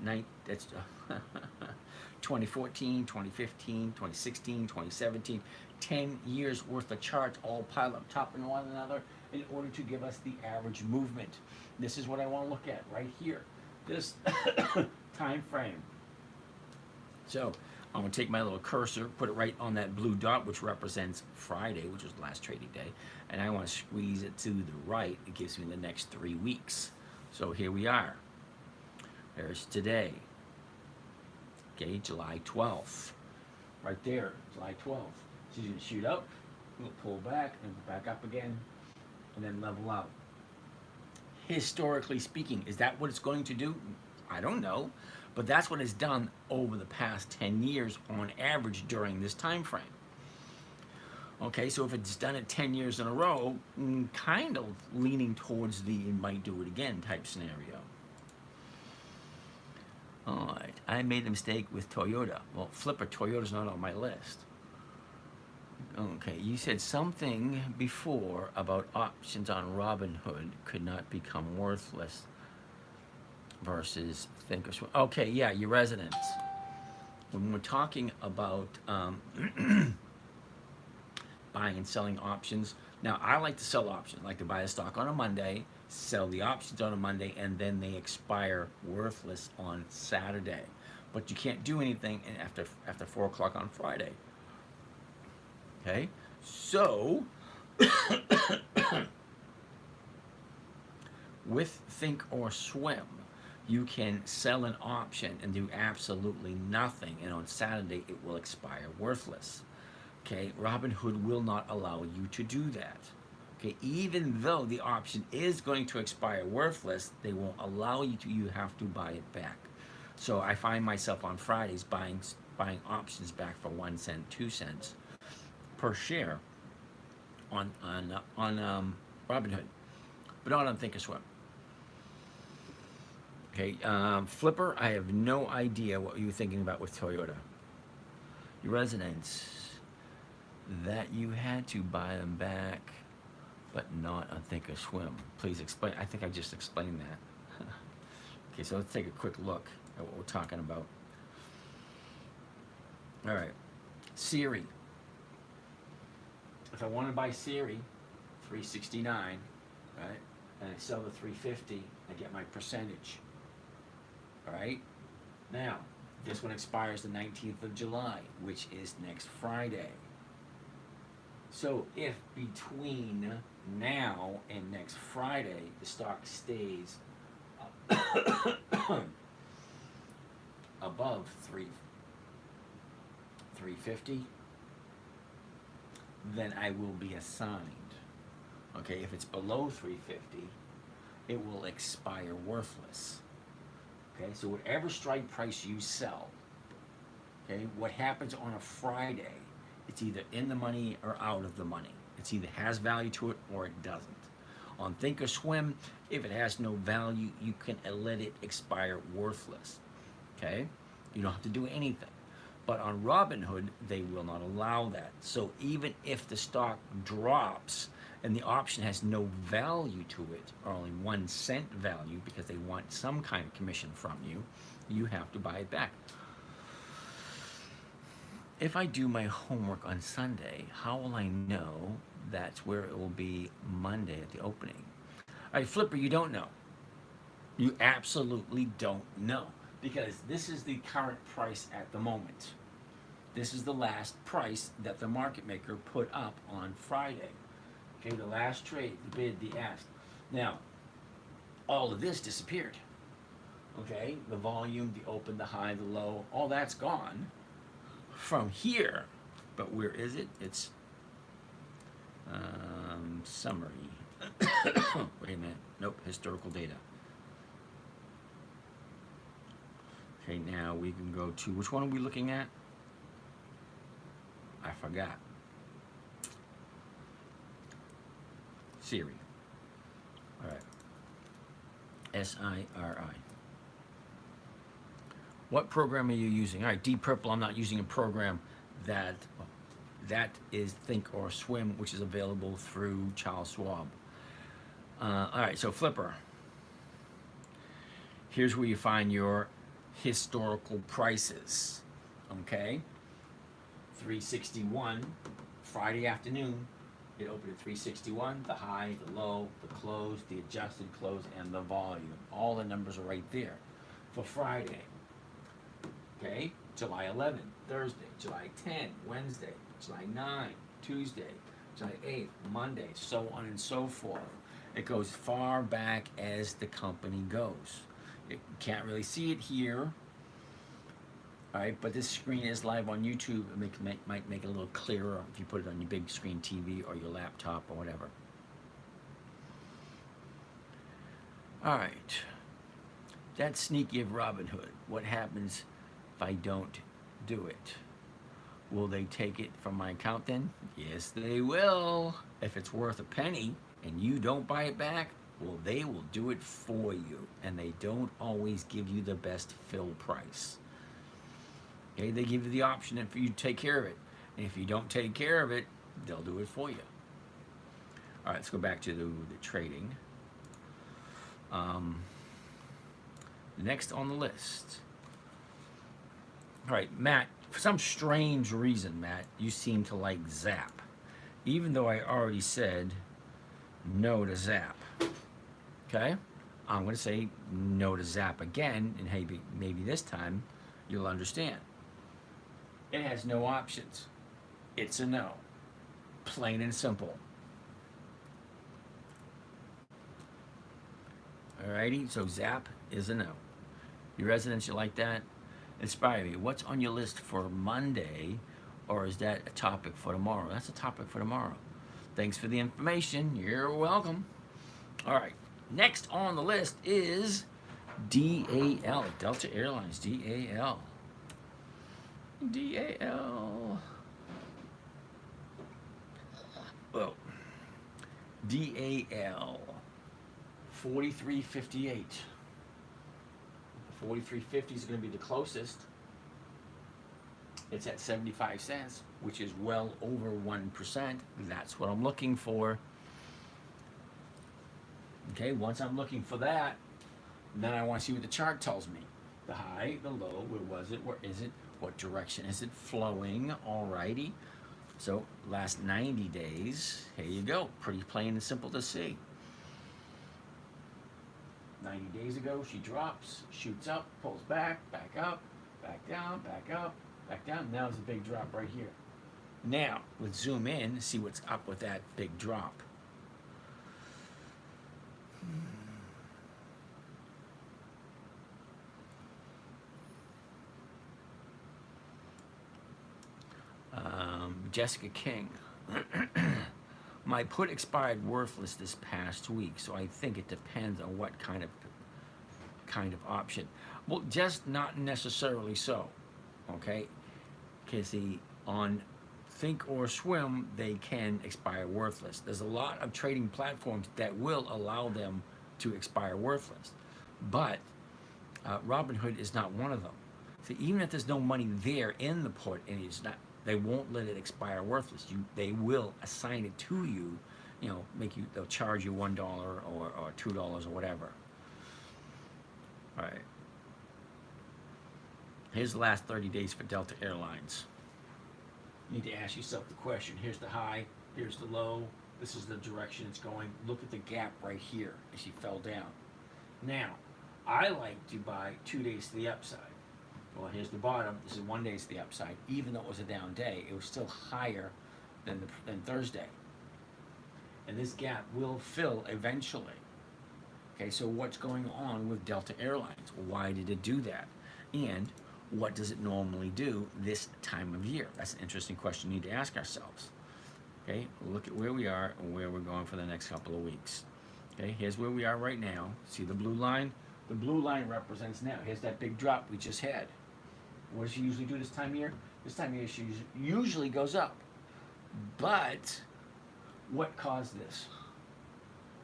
2014, 2015, 2016, 2017, 10 years worth of charts all piled up top of one another in order to give us the average movement. This is what I want to look at right here, this time frame. So I'm going to take my little cursor, put it right on that blue dot, which represents Friday, which was the last trading day, and I want to squeeze it to the right. It gives me the next 3 weeks. So here we are. There's today. Okay, July 12th. Right there, July 12th. She's going to shoot up, we'll pull back, and back up again, and then level out. Historically speaking, is that what it's going to do? I don't know. But that's what it's done over the past 10 years on average during this time frame. Okay, so if it's done it 10 years in a row, kind of leaning towards the it might do it again type scenario. All right, I made a mistake with Toyota. Well, Flipper, Toyota's not on my list. Okay, you said something before about options on Robinhood could not become worthless versus Thinkorswim. Okay, yeah, your residents. When we're talking about buying and selling options, now I like to sell options. I like to buy a stock on a Monday, sell the options on a Monday, and then they expire worthless on Saturday. But you can't do anything after 4 o'clock on Friday. Okay, so with Thinkorswim, you can sell an option and do absolutely nothing, and on Saturday it will expire worthless. Okay, Robinhood will not allow you to do that. Okay, even though the option is going to expire worthless, they won't allow you to. You have to buy it back. So I find myself on Fridays buying options back for 1 cent, 2 cents per share on Robinhood, but not on Thinkorswim. Okay, Flipper, I have no idea what you were thinking about with Toyota. Your residents, that you had to buy them back, but not on Thinkorswim. Please explain. I think I just explained that. Okay, so let's take a quick look at what we're talking about. All right, Siri. If I want to buy Siri, 369, right, and I sell the 350, I get my percentage. All right. Now, this one expires the 19th of July, which is next Friday. So if between now and next Friday the stock stays above 350, then I will be assigned. Okay, if it's below 350, it will expire worthless. Okay, so whatever strike price you sell, okay, what happens on a Friday, it's either in the money or out of the money. It's either has value to it or it doesn't. On Thinkorswim, if it has no value, you can let it expire worthless. Okay, you don't have to do anything. But on Robinhood, they will not allow that. So even if the stock drops and the option has no value to it, or only 1 cent value because they want some kind of commission from you, you have to buy it back. If I do my homework on Sunday, how will I know that's where it will be Monday at the opening? All right, Flipper, you don't know. You absolutely don't know, because this is the current price at the moment. This is the last price that the market maker put up on Friday. Okay, the last trade, the bid, the ask. Now, all of this disappeared. Okay, the volume, the open, the high, the low, all that's gone from here. But where is it? It's summary. Wait a minute. Nope, historical data. Okay, now we can go to, which one are we looking at? I forgot. Siri. All right. SIRI. What program are you using? All right, Deep Purple, I'm not using a program that is Thinkorswim, which is available through Charles Schwab. All right, so Flipper. Here's where you find your historical prices. Okay? 361, Friday afternoon, it opened at 361, the high, the low, the close, the adjusted close, and the volume. All the numbers are right there for Friday. Okay, July 11, Thursday, July 10, Wednesday, July 9, Tuesday, July 8, Monday, so on and so forth. It goes far back as the company goes. You can't really see it here. All right, but this screen is live on YouTube. It might make it a little clearer if you put it on your big screen TV or your laptop or whatever. All right, that's sneaky of Robinhood. What happens if I don't do it? Will they take it from my account then? Yes, they will. If it's worth a penny and you don't buy it back, well, they will do it for you. And they don't always give you the best fill price. Okay, they give you the option for you to take care of it. And if you don't take care of it, they'll do it for you. All right, let's go back to the trading. Next on the list. All right, Matt, for some strange reason, Matt, you seem to like Zap. Even though I already said no to Zap. Okay? I'm going to say no to Zap again, and maybe this time you'll understand. It has no options. It's a no. Plain and simple. Alrighty, so Zap is a no. Your residents, you like that? Inspire me. What's on your list for Monday, or is that a topic for tomorrow? That's a topic for tomorrow. Thanks for the information. You're welcome. All right, next on the list is DAL, Delta Airlines, DAL. DAL. Whoa. DAL. 43.58. 43.50 is going to be the closest. It's at 75 cents, which is well over 1%. That's what I'm looking for. Okay, once I'm looking for that, then I want to see what the chart tells me. The high, the low, where was it, where is it, what direction is it flowing, alrighty. So last 90 days, here you go, pretty plain and simple to see. 90 days ago, she drops, shoots up, pulls back up, back down, back up, back down. Now there's a big drop right here. Now, let's zoom in, see what's up with that big drop. Jessica King. My put expired worthless this past week, so I think it depends on what kind of option. Well, just not necessarily so, okay? Because on Think or Swim, they can expire worthless. There's a lot of trading platforms that will allow them to expire worthless, but Robinhood is not one of them. So even if there's no money there in the put, and it's not, they won't let it expire worthless. They will assign it to you. You know, they'll charge you $1 or $2 or whatever. All right. Here's the last 30 days for Delta Airlines. You need to ask yourself the question. Here's the high, here's the low, this is the direction it's going. Look at the gap right here as she fell down. Now, I like to buy 2 days to the upside. Well, here's the bottom, this is 1 day to the upside. Even though it was a down day, it was still higher than Thursday. And this gap will fill eventually. Okay, so what's going on with Delta Airlines? Why did it do that? And what does it normally do this time of year? That's an interesting question we need to ask ourselves. Okay, look at where we are and where we're going for the next couple of weeks. Okay, here's where we are right now. See the blue line? The blue line represents now. Here's that big drop we just had. What does she usually do this time of year? This time of year she usually goes up. But what caused this?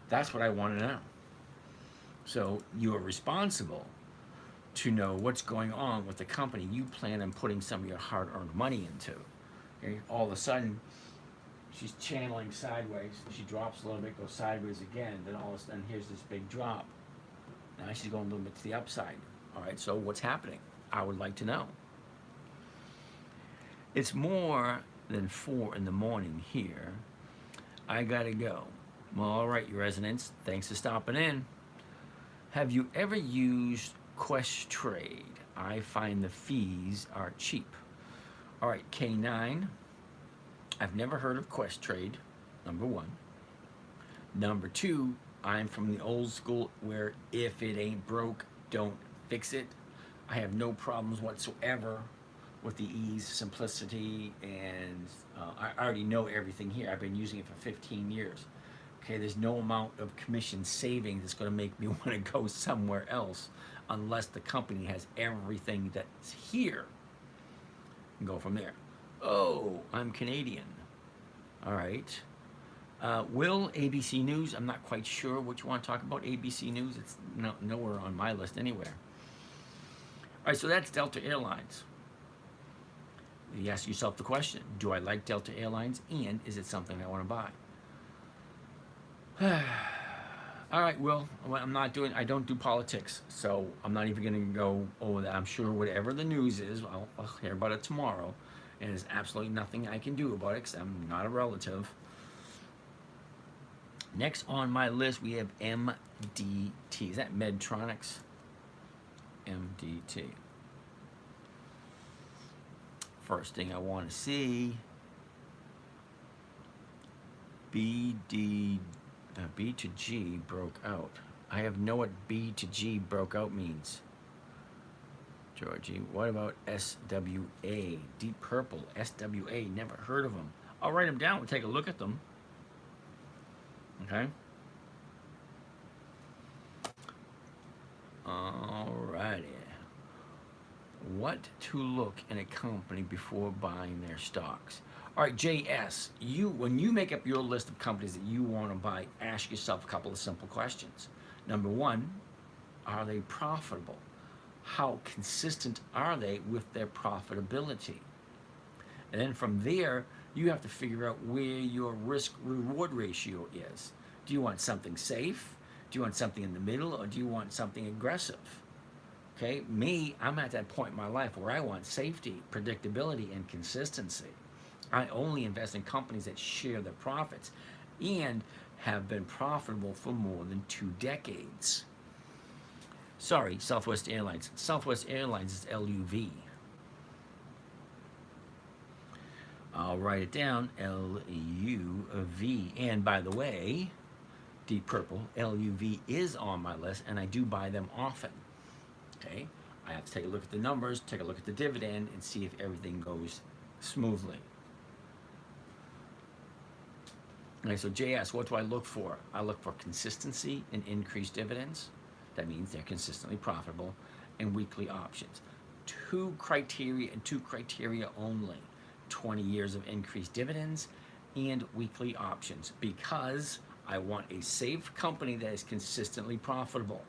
That's what I want to know. So you are responsible to know what's going on with the company you plan on putting some of your hard-earned money into. Okay? All of a sudden, she's channeling sideways. She drops a little bit, goes sideways again. Then all of a sudden, here's this big drop. Now she's going a little bit to the upside. All right, so what's happening? I would like to know. It's more than 4 in the morning here. I gotta go. Well, all right, you residents, thanks for stopping in. Have you ever used Quest Trade? I find the fees are cheap. All right, K9. I've never heard of Quest Trade, number one. Number two, I'm from the old school where if it ain't broke, don't fix it. I have no problems whatsoever with the ease, simplicity, and I already know everything here. I've been using it for 15 years. Okay, there's no amount of commission savings that's going to make me want to go somewhere else unless the company has everything that's here and go from there. Oh, I'm Canadian. All right. Will ABC News, I'm not quite sure what you want to talk about. ABC News, it's nowhere on my list anywhere. All right, so that's Delta Airlines. You ask yourself the question, do I like Delta Airlines, and is it something I want to buy? All right, Will, I don't do politics, so I'm not even going to go over that. I'm sure whatever the news is, I'll hear about it tomorrow, and there's absolutely nothing I can do about it because I'm not a relative. Next on my list, we have MDT. Is that Medtronics? MDT. First thing I want to see, B to G broke out. I have no what B to G broke out means. Georgie, what about SWA? Deep Purple, SWA, never heard of them. I'll write them down, we'll take a look at them. Okay. Alrighty. What to look in a company before buying their stocks? All right, JS, when you make up your list of companies that you want to buy, ask yourself a couple of simple questions. Number one, are they profitable? How consistent are they with their profitability? And then from there, you have to figure out where your risk reward ratio is. Do you want something safe? Do you want something in the middle? Or do you want something aggressive? Okay, me, I'm at that point in my life where I want safety, predictability, and consistency. I only invest in companies that share their profits and have been profitable for more than 2 decades. Sorry, Southwest Airlines. Southwest Airlines is LUV. I'll write it down, LUV. And by the way, Deep Purple, LUV is on my list, and I do buy them often. Okay, I have to take a look at the numbers, take a look at the dividend, and see if everything goes smoothly. Okay, so Jay asks, what do I look for? I look for consistency and increased dividends. That means they're consistently profitable, and weekly options. 2 criteria and 2 criteria only: 20 years of increased dividends and weekly options, because I want a safe company that is consistently profitable.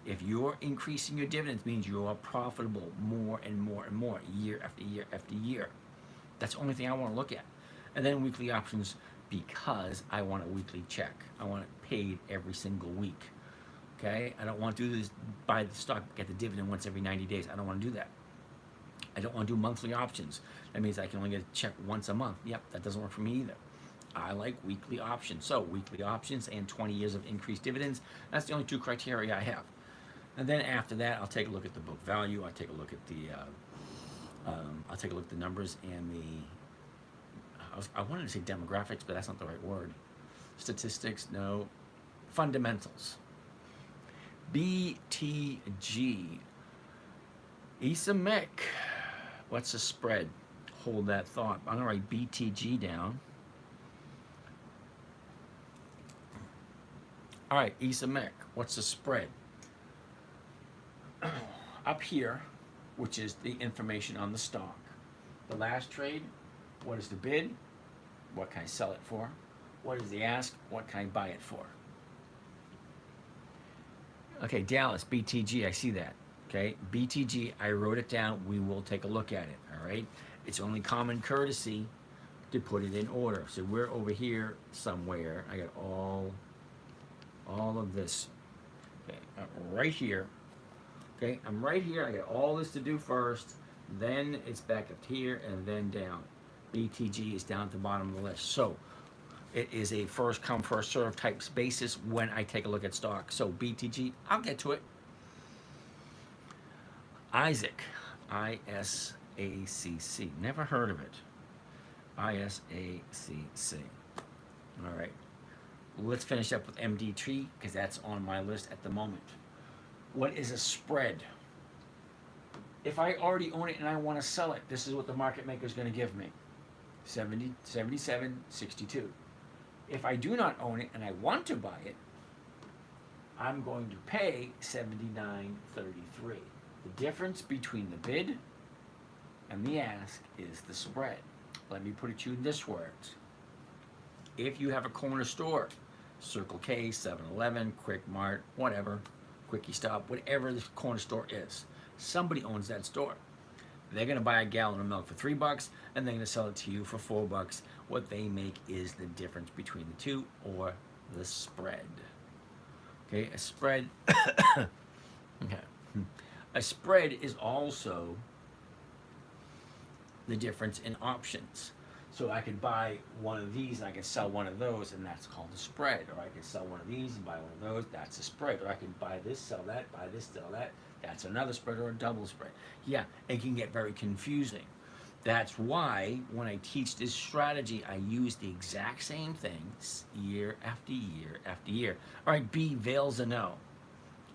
If you're increasing your dividends, means you are profitable more and more and more, year after year after year. That's the only thing I want to look at. And then weekly options, because I want a weekly check. I want it paid every single week. Okay? I don't want to do this, buy the stock, get the dividend once every 90 days. I don't want to do that. I don't want to do monthly options. That means I can only get a check once a month. Yep, that doesn't work for me either. I like weekly options. So weekly options and 20 years of increased dividends. That's the only 2 criteria I have. And then after that, I'll take a look at the book value. I'll take a look at the numbers and I wanted to say demographics, but that's not the right word. Statistics, no. Fundamentals. BTG. Isamic. What's the spread? Hold that thought. I'm gonna write BTG down. All right, Isamic. What's the spread? Up here, which is the information on the stock. The last trade, what is the bid? What can I sell it for? What is the ask? What can I buy it for? Okay, Dallas, BTG, I see that. Okay, BTG, I wrote it down. We will take a look at it, all right? It's only common courtesy to put it in order. So we're over here somewhere. I got all of this, okay, right here. Okay, I'm right here. I got all this to do first. Then it's back up here and then down. BTG is down at the bottom of the list. So it is a first come, first serve type basis when I take a look at stock. So BTG, I'll get to it. Isaac, ISACC. Never heard of it. ISACC. All right. Let's finish up with MDT because that's on my list at the moment. What is a spread? If I already own it and I want to sell it, this is what the market maker is going to give me. 70, 77, 62. If I do not own it and I want to buy it, I'm going to pay 79.33. The difference between the bid and the ask is the spread. Let me put it to you in this words. If you have a corner store, Circle K, 7-Eleven, Quick Mart, whatever, Quickie Stop, whatever the corner store is, somebody owns that store. They're going to buy a gallon of milk for $3 and they're going to sell it to you for $4. What they make is the difference between the two, or the spread. Okay, a spread. Okay. A spread is also the difference in options. So I could buy one of these and I can sell one of those, and that's called a spread. Or I can sell one of these and buy one of those, that's a spread. Or I can buy this, sell that, buy this, sell that, that's another spread, or a double spread. Yeah, it can get very confusing. That's why when I teach this strategy, I use the exact same things year after year after year. All right, B, veils a no.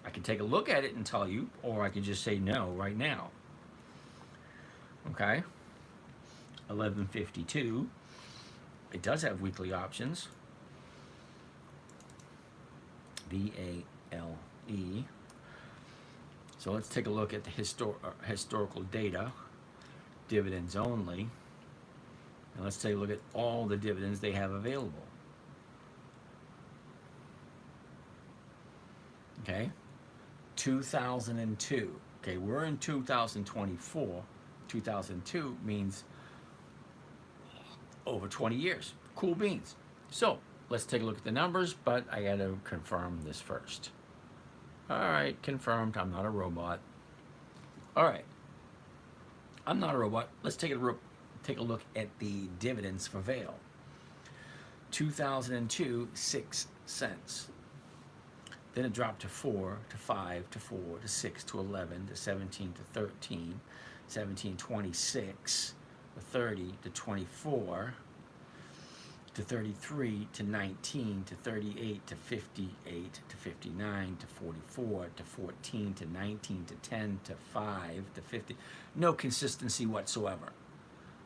I can take a look at it and tell you, or I can just say no right now. Okay? 1152. It does have weekly options. VALE. So let's take a look at the historical data. Dividends only. And let's take a look at all the dividends they have available. Okay? 2002. Okay, we're in 2024. 2002 means over 20 years. Cool beans. So let's take a look at the numbers, but I got to confirm this first. All right, confirmed. I'm not a robot. All right, I'm not a robot. Let's take a look at the dividends for Vail. 2002, 6 cents. Then it dropped to 4, to 5, to 4, to 6, to 11, to 17, to 13, 17, 26, to 30, to 24, to 33, to 19, to 38, to 58, to 59, to 44, to 14, to 19, to 10, to 5, to 50. No consistency whatsoever.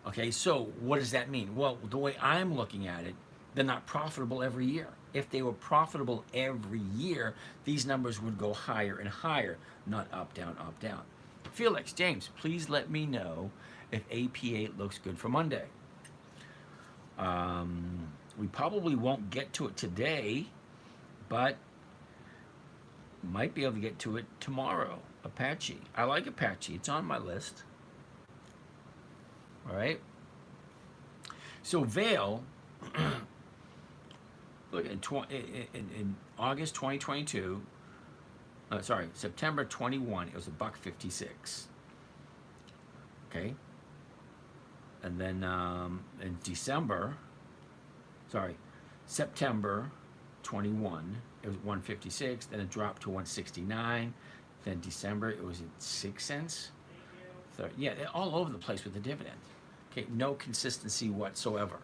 Okay, so what does that mean? Well, the way I'm looking at it, they're not profitable every year. If they were profitable every year, these numbers would go higher and higher, not up, down, up, down. Felix, James, please let me know if AP8 looks good for Monday. We probably won't get to it today, but might be able to get to it tomorrow. Apache. I like Apache. It's on my list. All right. So Vail, look, in August 2022, September 21, it was $1.56. Okay. And then in September 21, it was 156. Then it dropped to 169. Then December, it was at 6 cents. Yeah, they're all over the place with the dividend. Okay, no consistency whatsoever.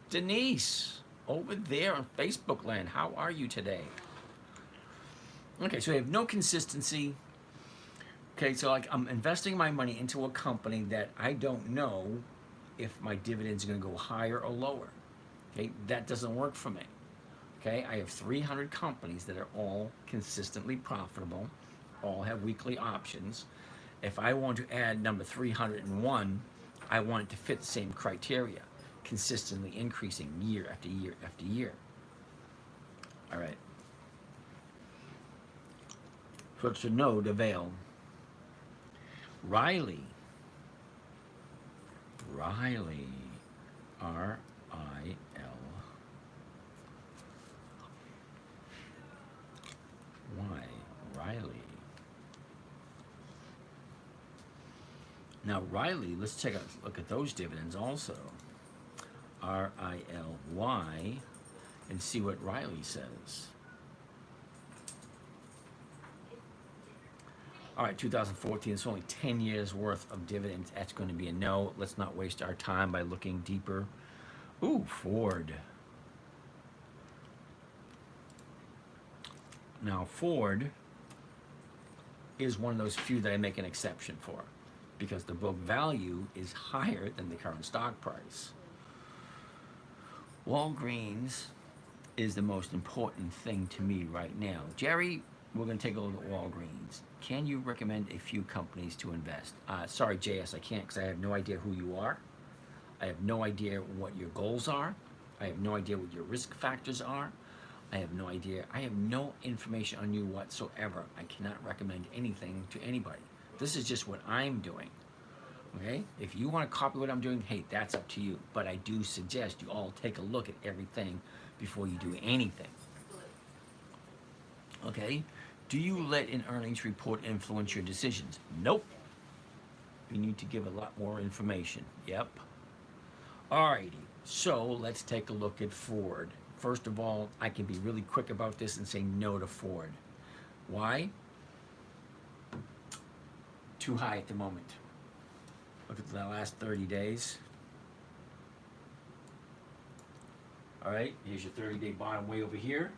Denise, over there on Facebook land, how are you today? Okay, so they have no consistency. Okay, so like I'm investing my money into a company that I don't know if my dividends are going to go higher or lower. Okay, that doesn't work for me. Okay, I have 300 companies that are all consistently profitable, all have weekly options. If I want to add number 301, I want it to fit the same criteria, consistently increasing year after year after year. All right. So it's a no to Vail. Riley, R-I-L. Why? Riley. Now Riley, let's take a look at those dividends also. R-I-L-Y, and see what Riley says. All right, 2014, it's only 10 years worth of dividends. That's going to be a no. Let's not waste our time by looking deeper. Ooh, Ford. Now, Ford is one of those few that I make an exception for because the book value is higher than the current stock price. Walgreens is the most important thing to me right now. Jerry, we're going to take a look at Walgreens. Can you recommend a few companies to invest? Sorry, JS, I can't because I have no idea who you are. I have no idea what your goals are. I have no idea what your risk factors are. I have no idea. I have no information on you whatsoever. I cannot recommend anything to anybody. This is just what I'm doing. Okay? If you want to copy what I'm doing, hey, that's up to you. But I do suggest you all take a look at everything before you do anything. Okay? Do you let an earnings report influence your decisions? Nope. You need to give a lot more information. Yep. Alrighty. So let's take a look at Ford. First of all, I can be really quick about this and say no to Ford. Why? Too high at the moment. Look at the last 30 days. All right, here's your 30-day bottom way over here.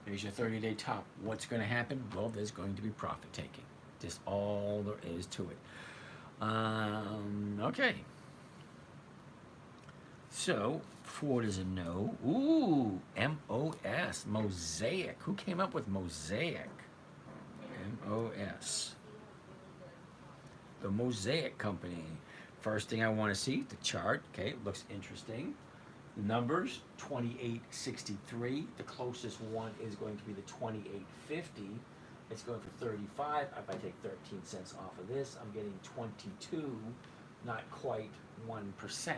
Here's your 30-day top. What's going to happen? Well, there's going to be profit taking. That's all there is to it. Okay. So, Ford is a no. Ooh, M-O-S, Mosaic. Who came up with Mosaic? M-O-S. The Mosaic Company. First thing I want to see, the chart. Okay, it looks interesting. The numbers, 2863. The closest one is going to be the 2850. It's going for 35. If I take 13 cents off of this, I'm getting 22, not quite 1%.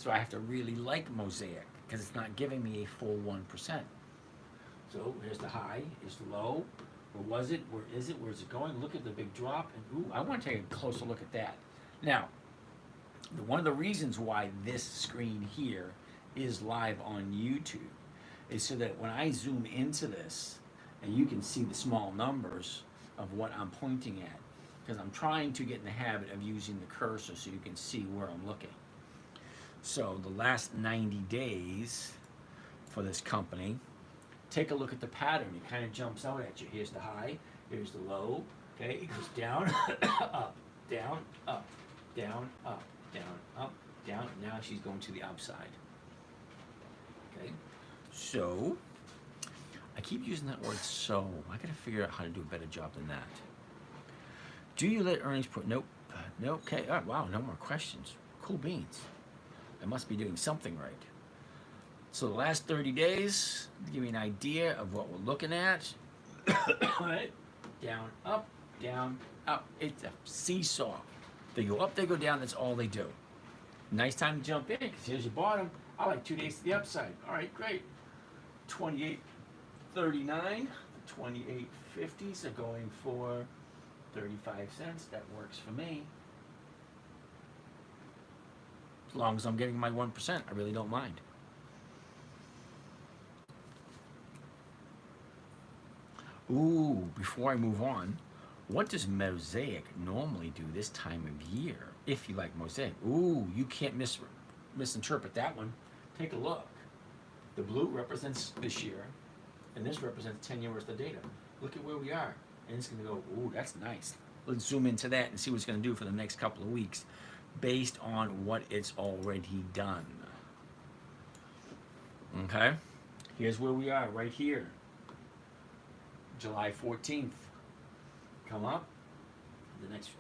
So I have to really like Mosaic because it's not giving me a full 1%. So here's the high, here's the low. Where was it? Where is it? Where's it going? Look at the big drop. And ooh, I want to take a closer look at that. Now, one of the reasons why this screen here is live on YouTube is so that when I zoom into this, and you can see the small numbers of what I'm pointing at, because I'm trying to get in the habit of using the cursor so you can see where I'm looking. So the last 90 days for this company, take a look at the pattern. It kind of jumps out at you. Here's the high, here's the low, okay? It goes down, up, down, up, down, up, down, up, down. Now she's going to the upside. Okay, so I keep using that word so. I gotta figure out how to do a better job than that. Do you let earnings per? Nope. Nope. Okay. All right. Wow. No more questions. Cool beans. I must be doing something right. So the last 30 days, to give you an idea of what we're looking at. Right. Down, up, down, up. It's a seesaw. They go up, they go down. That's all they do. Nice time to jump in because here's your bottom. I like 2 days to the upside. All right, great. 28.39. The 28.50s are going for 35 cents. That works for me. As long as I'm getting my 1%, I really don't mind. Ooh, before I move on, what does Mosaic normally do this time of year? If you like Mosaic. Ooh, you can't misinterpret that one. Take a look. The blue represents this year, and this represents 10 years worth of data. Look at where we are. And it's going to go, ooh, that's nice. Let's zoom into that and see what it's going to do for the next couple of weeks based on what it's already done. Okay? Here's where we are, right here. July 14th. Come up. The next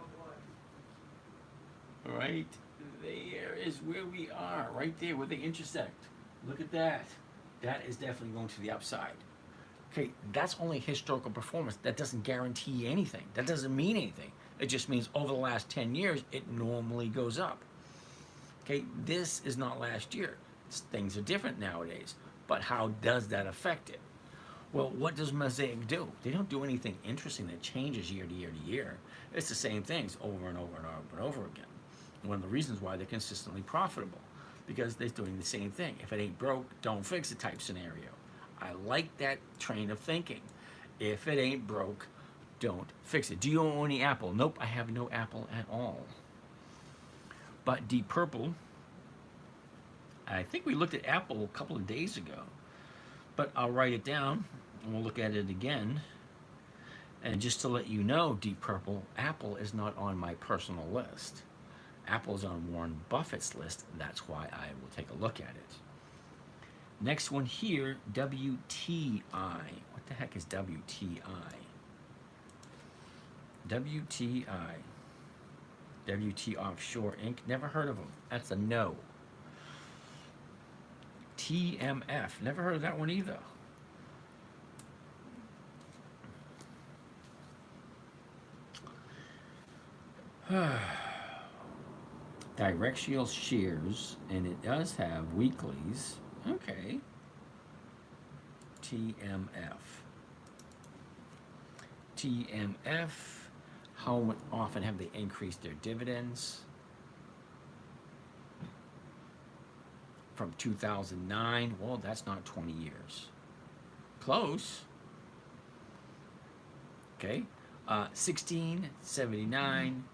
one. Right there is where we are, right there where they intersect. Look at that. That is definitely going to the upside. Okay, that's only historical performance. That doesn't guarantee anything. That doesn't mean anything. It just means over the last 10 years, it normally goes up. Okay, this is not last year. Things are different nowadays. But how does that affect it? Well, what does Mosaic do? They don't do anything interesting that changes year to year to year. It's the same things over and over and over and over again. One of the reasons why they're consistently profitable, because they're doing the same thing. If it ain't broke, don't fix it type scenario. I like that train of thinking. If it ain't broke, don't fix it. Do you own any Apple? Nope, I have no Apple at all. But Deep Purple, I think we looked at Apple a couple of days ago. But I'll write it down, and we'll look at it again. And just to let you know, Deep Purple, Apple is not on my personal list. Apple's on Warren Buffett's list. That's why I will take a look at it. Next one here, WTI. What the heck is WTI? WTI. WT Offshore Inc. Never heard of them. That's a no. TMF. Never heard of that one either. Directional shares, and it does have weeklies. Okay. TMF. TMF. How often have they increased their dividends? From 2009. Well, that's not 20 years. Close. Okay. 16, 79,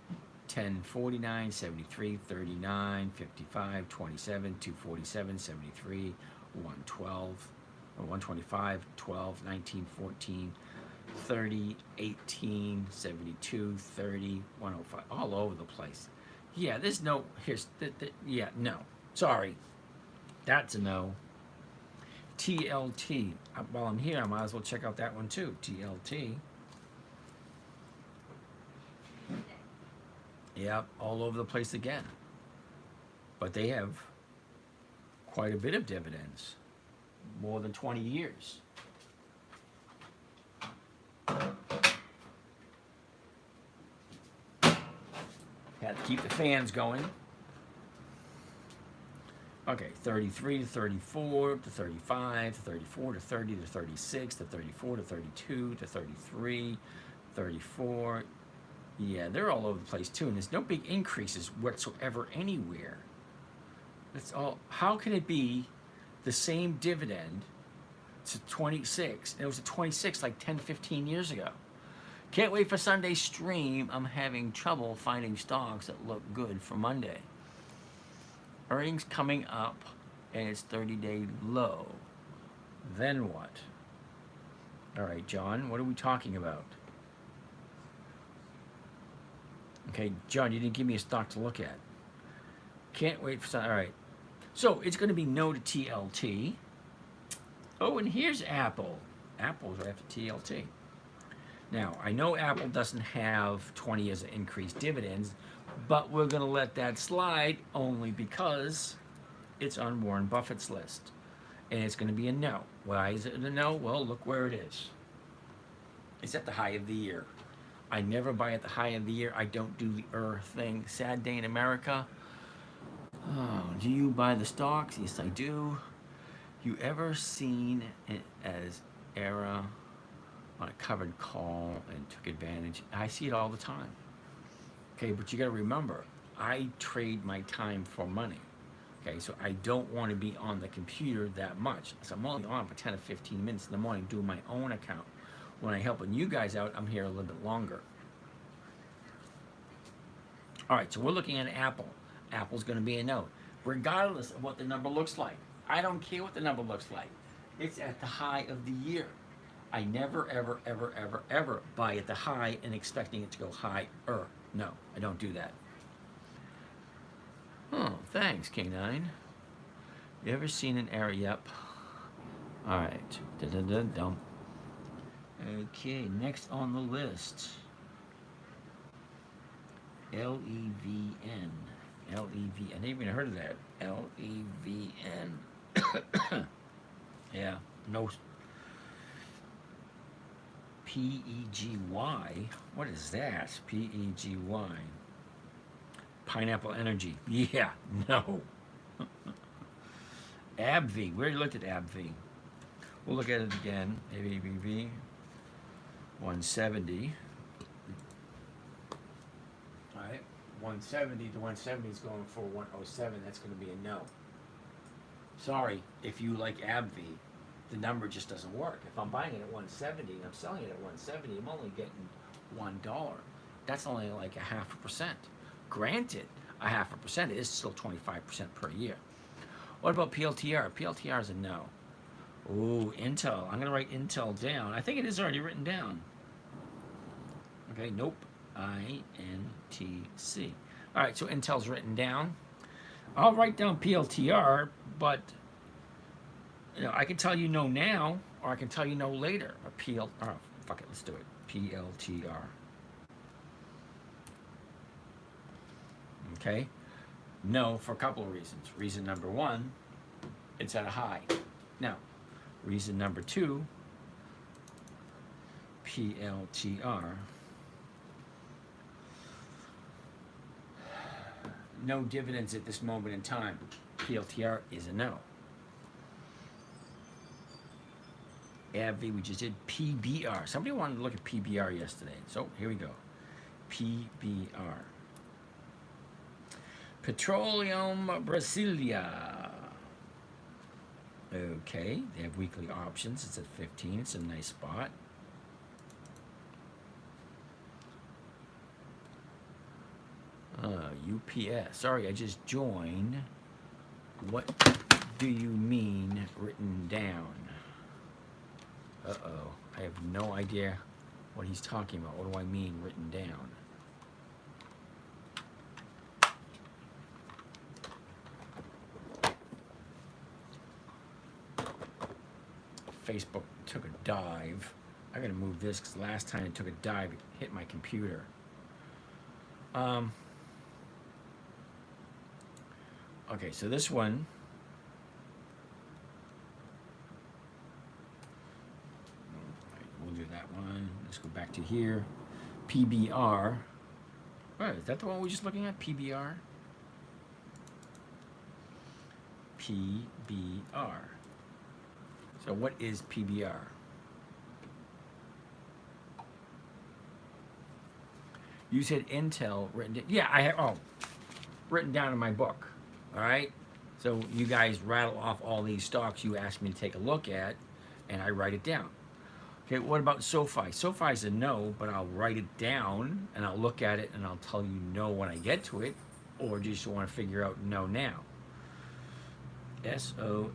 10, 49, 73, 39, 55, 27, 247, 73, 112, 125, 12, 19, 14, 30, 18, 72, 30, 105, all over the place. Yeah, there's no, yeah, no. Sorry. That's a no. TLT. While I'm here, I might as well check out that one too. TLT. Yep, all over the place again. But they have quite a bit of dividends. More than 20 years. Had to keep the fans going. Okay, 33 to 34 to 35 to 34 to 30 to 36 to 34 to 32 to 33, 34. Yeah, they're all over the place too, and there's no big increases whatsoever anywhere. That's all. How can it be the same dividend to 26? And it was a 26 like 10, 15 years ago. Can't wait for Sunday's stream. I'm having trouble finding stocks that look good for Monday. Earnings coming up, and it's 30-day low. Then what? All right, John, what are we talking about? Okay, John, you didn't give me a stock to look at. Can't wait for Sunday. All right. So it's going to be no to TLT. Oh, and here's Apple. Apple's right after TLT. Now, I know Apple doesn't have 20 years of increased dividends, but we're going to let that slide only because it's on Warren Buffett's list. And it's going to be a no. Why is it a no? Well, look where it is. It's at the high of the year. I never buy at the high of the year. I don't do the thing. Sad day in America. Oh, do you buy the stocks? Yes, I do. You ever seen it as error on a covered call and took advantage? I see it all the time. Okay, but you got to remember, I trade my time for money. Okay, so I don't want to be on the computer that much. So I'm only on for 10 or 15 minutes in the morning doing my own account. When I'm helping you guys out, I'm here a little bit longer. All right, so we're looking at Apple. Apple's going to be a no, regardless of what the number looks like. I don't care what the number looks like. It's at the high of the year. I never, ever, ever, ever, ever buy at the high and expecting it to go higher. No, I don't do that. Oh, thanks, K9. You ever seen an error? Yep. All right. Dum. Okay, next on the list. LEVN. LEV. I never even heard of that. LEVN. Yeah, no. PEGY. What is that? PEGY. Pineapple Energy. Yeah, no. AbbVie. We already looked at AbbVie. We'll look at it again. ABV 170. All right. 170 to 170 is going for 107. That's going to be a no. Sorry, if you like AbbVie, the number just doesn't work. If I'm buying it at 170 and I'm selling it at 170, I'm only getting $1. That's only like 0.5%. Granted, 0.5% is still 25% per year. What about PLTR? PLTR is a no. Ooh, Intel. I'm going to write Intel down. I think it is already written down. Okay, nope. INTC. All right, so Intel's written down. I'll write down PLTR, but I can tell you no now, or I can tell you no later. Fuck it, let's do it. PLTR. Okay? No, for a couple of reasons. Reason number one, it's at a high. Now, reason number two, PLTR. No dividends at this moment in time. PLTR is a no. AbbVie, we just did PBR. Somebody wanted to look at PBR yesterday. So here we go. PBR. Petroleum Brasilia. Okay, they have weekly options. It's at 15. It's a nice spot. UPS. Sorry, I just joined. What do you mean written down? Uh-oh. I have no idea what he's talking about. What do I mean written down? Facebook took a dive. I gotta move this because last time it took a dive, it hit my computer. Okay, so this one. We'll do that one. Let's go back to here. PBR. Oh, is that the one we were just looking at? PBR? PBR. So what is PBR? You said Intel written. Yeah, I have. Written down in my book. All right. So you guys rattle off all these stocks you asked me to take a look at, and I write it down. Okay. What about SoFi? SoFi is a no, but I'll write it down and I'll look at it and I'll tell you no when I get to it, or do you just want to figure out no now? SOFI.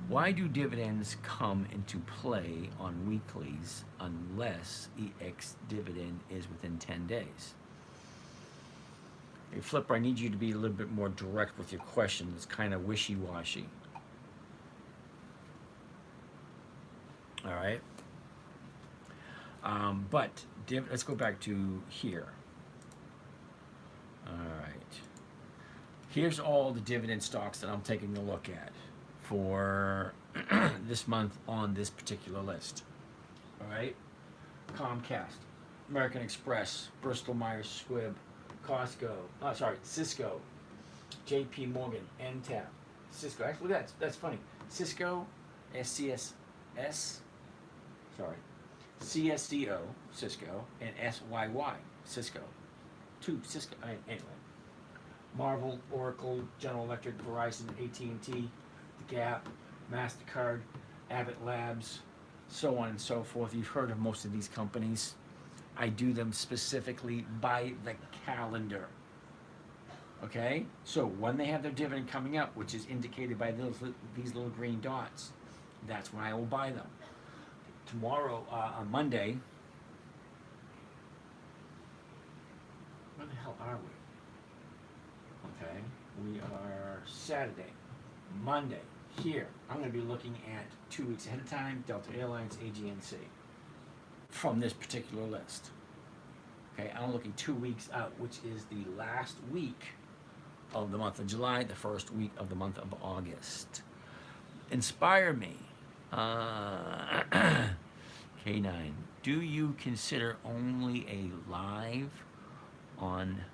Why do dividends come into play on weeklies unless EX dividend is within 10 days? Hey, Flipper, I need you to be a little bit more direct with your question. It's kind of wishy-washy. All right. Let's go back to here. All right. Here's all the dividend stocks that I'm taking a look at for this month on this particular list. All right. Comcast, American Express, Bristol Myers Squibb, Cisco, JP Morgan, NTAP, Cisco. Actually, that's funny. Cisco, CSCO, Cisco, and SYY, Cisco. Two Cisco. Anyway, Marvel, Oracle, General Electric, Verizon, AT&T, The Gap, MasterCard, Abbott Labs, so on and so forth. You've heard of most of these companies. I do them specifically by the calendar. Okay? So when they have their dividend coming up, which is indicated by these little green dots, that's when I will buy them. Tomorrow, on Monday, where the hell are we? Okay, we are Saturday. Monday, here, I'm going to be looking at 2 weeks ahead of time, Delta Airlines, AGNC, from this particular list. Okay, I'm looking 2 weeks out, which is the last week of the month of July, the first week of the month of August. Inspire me. K9, do you consider only a live on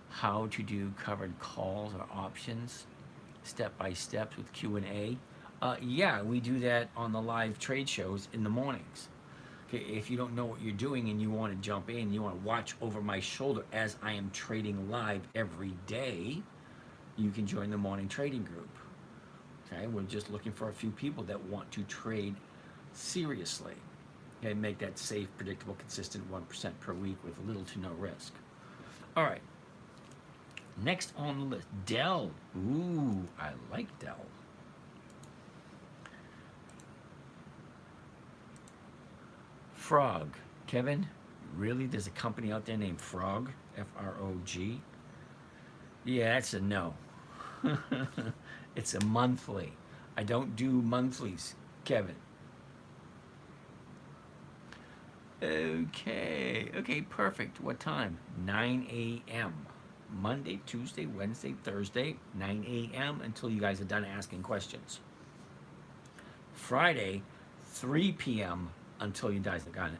how to do covered calls or options, step-by-steps with Q&A? Yeah, we do that on the live trade shows in the mornings. Okay, if you don't know what you're doing and you want to jump in, you want to watch over my shoulder as I am trading live every day, you can join the morning trading group. Okay, we're just looking for a few people that want to trade seriously and make that safe, predictable, consistent 1% per week with little to no risk. All right. Next on the list, Dell. Ooh, I like Dell. Frog. Kevin, really? There's a company out there named Frog, F-R-O-G? Yeah, that's a no. It's a monthly. I don't do monthlies, Kevin. Okay, perfect. What time? 9 a.m. Monday, Tuesday, Wednesday, Thursday, 9 a.m. until you guys are done asking questions. Friday, 3 p.m. until you guys are done,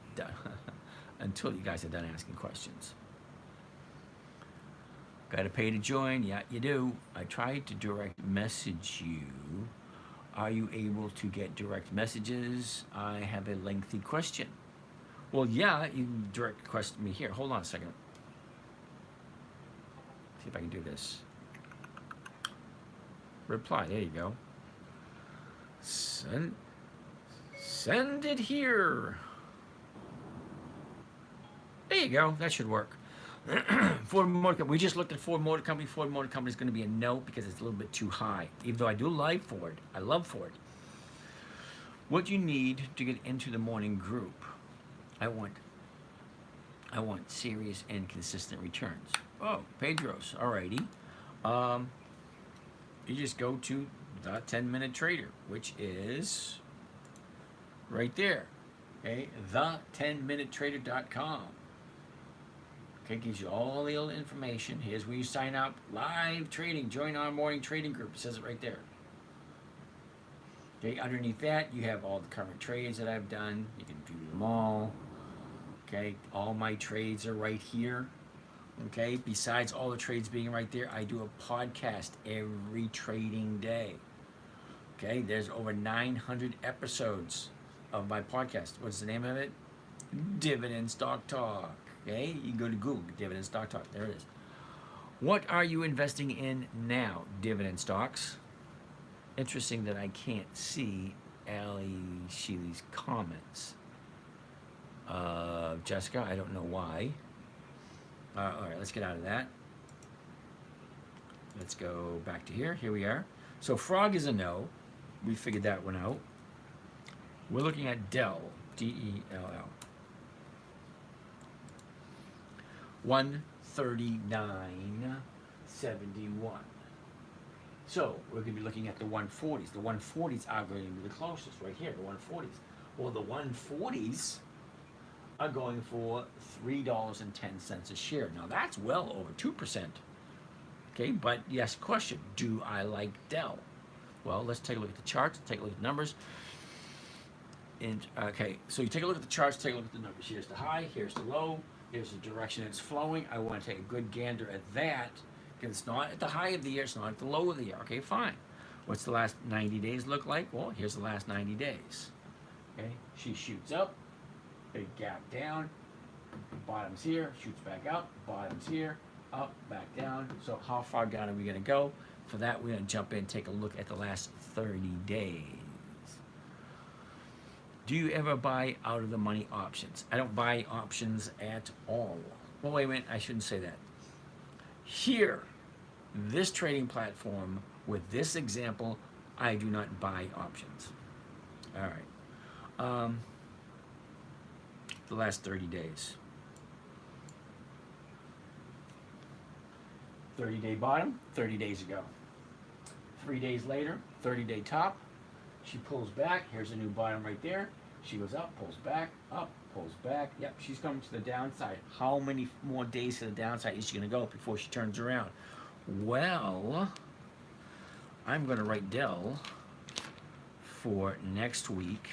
until you guys are done asking questions. Got to pay to join? Yeah, you do. I tried to direct message you. Are you able to get direct messages? I have a lengthy question. Well, yeah, you can direct question me here. Hold on a second. See if I can do this. Reply. There you go. Send it here. There you go. That should work. Ford Motor Company. We just looked at Ford Motor Company. Ford Motor Company is going to be a no because it's a little bit too high. Even though I do like Ford. I love Ford. What you need to get into the morning group. I want serious and consistent returns. Oh, Pedro's. Alrighty. You just go to the 10-minute trader, which is right there. Okay, the10minutetrader.com. Okay, gives you all the information. Here's where you sign up. Live trading. Join our morning trading group. It says it right there. Okay, underneath that, you have all the current trades that I've done. You can view them all. Okay, all my trades are right here. Okay, besides all the trades being right there, I do a podcast every trading day. Okay, there's over 900 episodes of my podcast. What's the name of it? Dividend Stock Talk. Okay, you can go to Google, Dividend Stock Talk. There it is. What are you investing in now? Dividend stocks. Interesting that I can't see Ali Sheely's comments. Jessica, I don't know why. All right, let's get out of that. Let's go back to here. Here we are. So Frog is a no. We figured that one out. We're looking at Dell, D-E-L-L. 139.71. So we're going to be looking at the 140s. The 140s are going to be the closest right here, the 140s. Well, the 140s are going for $3.10 a share. Now that's well over 2%. Okay, but yes, question, do I like Dell? Well, let's take a look at the charts, take a look at the numbers. And okay, so you take a look at the charts, take a look at the numbers. Here's the high, here's the low, here's the direction it's flowing. I want to take a good gander at that, because it's not at the high of the year, it's not at the low of the year. Okay, fine. What's the last 90 days look like? Well, here's the last 90 days. Okay, she shoots up, big gap down, bottom's here, shoots back up, bottom's here, up, back down. So how far down are we going to go? For that, we're going to jump in and take a look at the last 30 days. Do you ever buy out of the money options? I don't buy options at all. Well, wait a minute, I shouldn't say that. Here, this trading platform, with this example, I do not buy options. All right. The last 30 days. 30-day bottom, 30 days ago. 3 days later, 30-day top. She pulls back. Here's a new bottom right there. She goes up, pulls back, pulls back. Yep, she's coming to the downside. How many more days to the downside is she going to go before she turns around? Well, I'm going to write Dell for next week.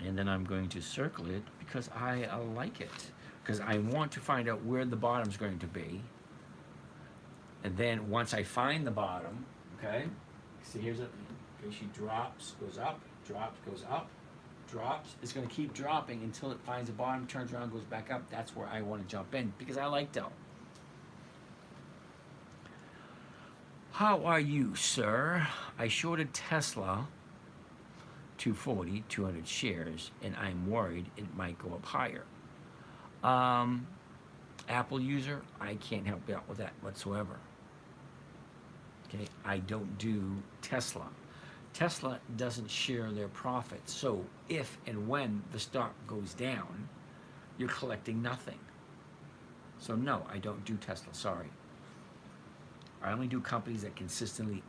And then I'm going to circle it because I like it. Because I want to find out where the bottom's going to be. And then once I find the bottom, okay, see here's it. Okay, she drops, goes up, drops, goes up, drops. It's going to keep dropping until it finds the bottom, turns around, goes back up. That's where I want to jump in because I like Dell. How are you, sir? I shorted Tesla 240, 200 shares, and I'm worried it might go up higher. Apple user, I can't help you out with that whatsoever. Okay, I don't do Tesla. Tesla doesn't share their profits. So if and when the stock goes down, you're collecting nothing. So no, I don't do Tesla, sorry. I only do companies that consistently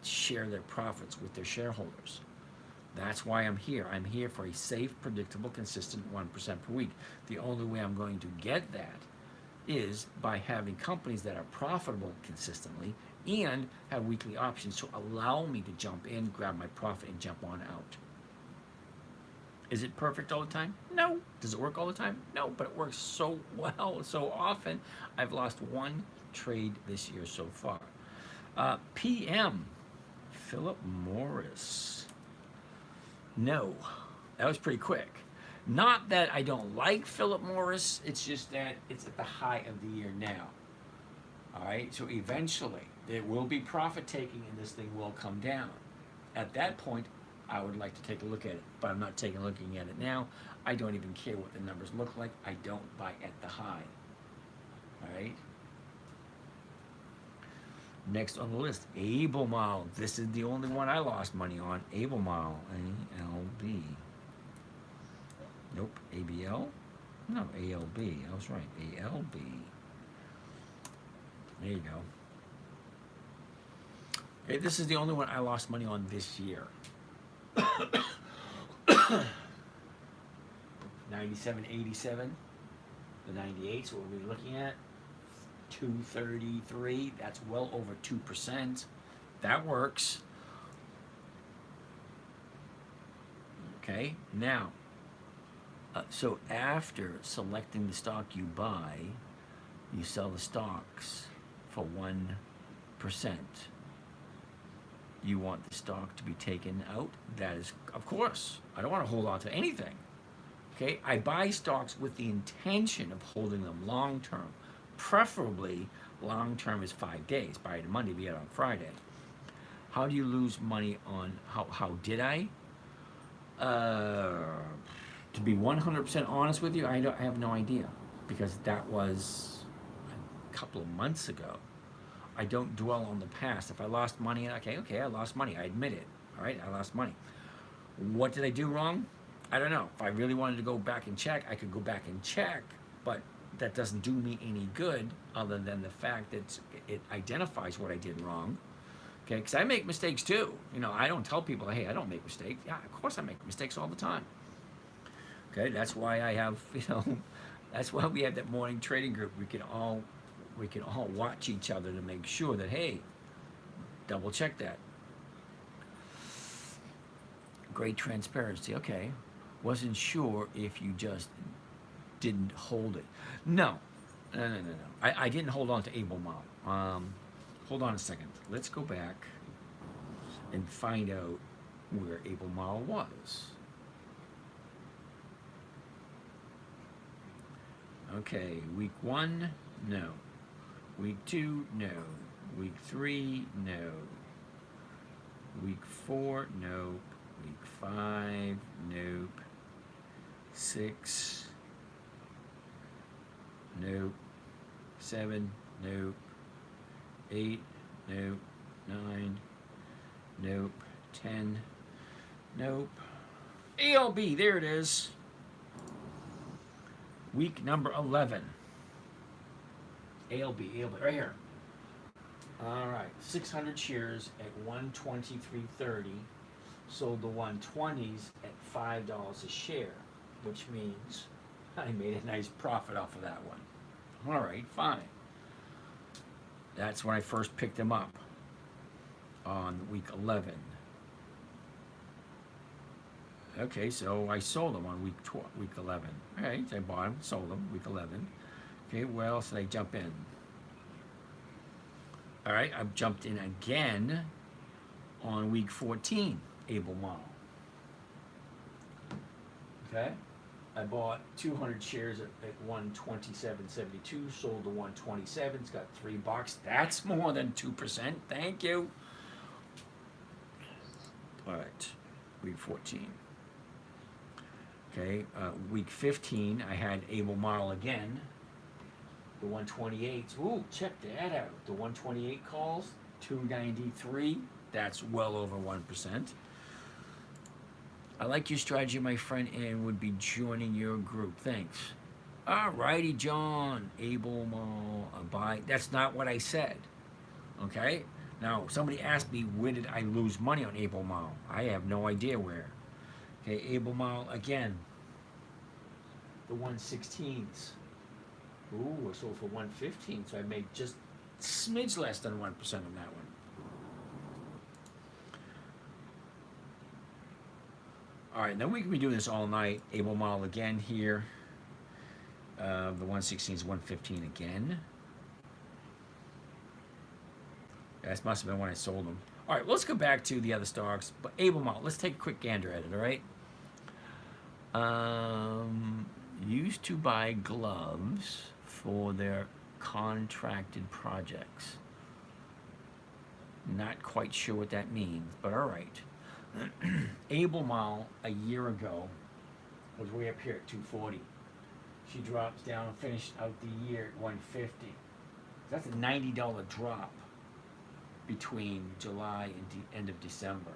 share their profits with their shareholders. That's why I'm here. I'm here for a safe, predictable, consistent 1% per week. The only way I'm going to get that is by having companies that are profitable consistently and have weekly options to allow me to jump in, grab my profit, and jump on out. Is it perfect all the time? No. Does it work all the time? No, but it works so well, so often. I've lost one trade this year so far. PM, Philip Morris. No, that was pretty quick. Not that I don't like Philip Morris, it's just that it's at the high of the year now. All right, so eventually there will be profit taking and this thing will come down. At that point, I would like to take a look at it, but I'm not looking at it now. I don't even care what the numbers look like. I don't buy at the high. All right. Next on the list, Albemarle. This is the only one I lost money on. Albemarle, A-L-B. Nope, ABL? No, A-L-B. I was right, A-L-B. There you go. Okay, this is the only one I lost money on this year. 97.87. The 98's what we'll be looking at. 233, that's well over 2%. That works. Okay, now So after selecting the stock you buy, you sell the stocks for 1%. You want the stock to be taken out? That is, of course. I don't want to hold on to anything. Okay, I buy stocks with the intention of holding them long term. Preferably, long term is 5 days. Buy it on Monday, be it on Friday. How do you lose money on, how did I? To be 100% honest with you, I have no idea. Because that was a couple of months ago. I don't dwell on the past. If I lost money, okay, I lost money. I admit it. All right, I lost money. What did I do wrong? I don't know. If I really wanted to go back and check, I could go back and check, but that doesn't do me any good other than the fact that it identifies what I did wrong. Okay, because I make mistakes too. You know, I don't tell people, hey, I don't make mistakes. Yeah, of course I make mistakes all the time. Okay, that's why I have, that's why we have that morning trading group. We can all watch each other to make sure that, hey, double check that. Great transparency. Okay, wasn't sure if you just didn't hold it. No. I didn't hold on to Able Model. Hold on a second. Let's go back and find out where Able Model was. Okay, week 1, no. Week 2, no. Week 3, no. Week 4, nope. Week 5, nope. 6, nope. 7, nope. 8, nope. 9, nope. 10, nope. ALB, there it is. Week number 11. ALB, right here. All right, 600 shares at 123.30. Sold the 120s at $5 a share, which means I made a nice profit off of that one. All right, fine. That's when I first picked them up on week 11. Okay, so I sold them on week 11. All right, I bought them, sold them, week 11. Okay, where else did I jump in? All right, I've jumped in again on week 14, Able Model. Okay, I bought 200 shares at 127.72, sold the 127s, got $3. That's more than 2%. Thank you. All right, week 14. Okay, week 15, I had Able Model again. The 128s, ooh, check that out. The 128 calls, 293. That's well over 1%. I like your strategy, my friend, and would be joining your group. Thanks. All righty, John. Able Model, buy. That's not what I said. Okay? Now, somebody asked me, where did I lose money on Able Model? I have no idea where. Okay, Able Model again. The 116s. Ooh, I sold for 115, so I made just smidge less than 1% on that one. All right, then we can be doing this all night. Able Model again here. The 116 is 115 again. That must have been when I sold them. All right, let's go back to the other stocks. But Able Model, let's take a quick gander at it, all right? Used to buy gloves for their contracted projects. Not quite sure what that means, but all right. Able Model a year ago was way up here at 240. She drops down and finished out the year at 150. That's a $90 drop between July and the end of December.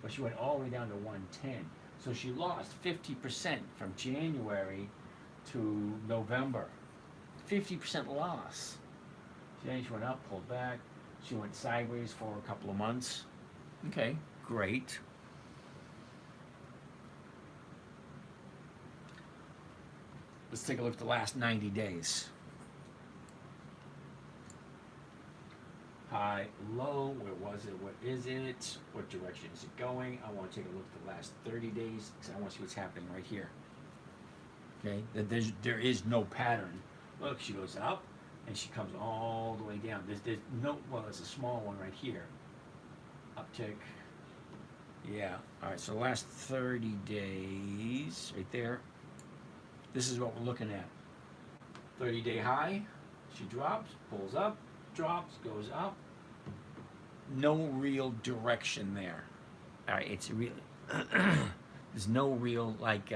But she went all the way down to 110. So she lost 50% from January to November. 50% loss. Then she went up, pulled back. She went sideways for a couple of months. Okay, great. Let's take a look at the last 90 days. High, low, where was it, what is it, what direction is it going? I want to take a look at the last 30 days because I want to see what's happening right here. Okay, there is no pattern. Look, she goes up and she comes all the way down. There's no, well, there's a small one right here. Uptick. Yeah. All right. So the last 30 days, right there. This is what we're looking at. 30-day high. She drops, pulls up, drops, goes up. No real direction there. All right. It's really. There's no real like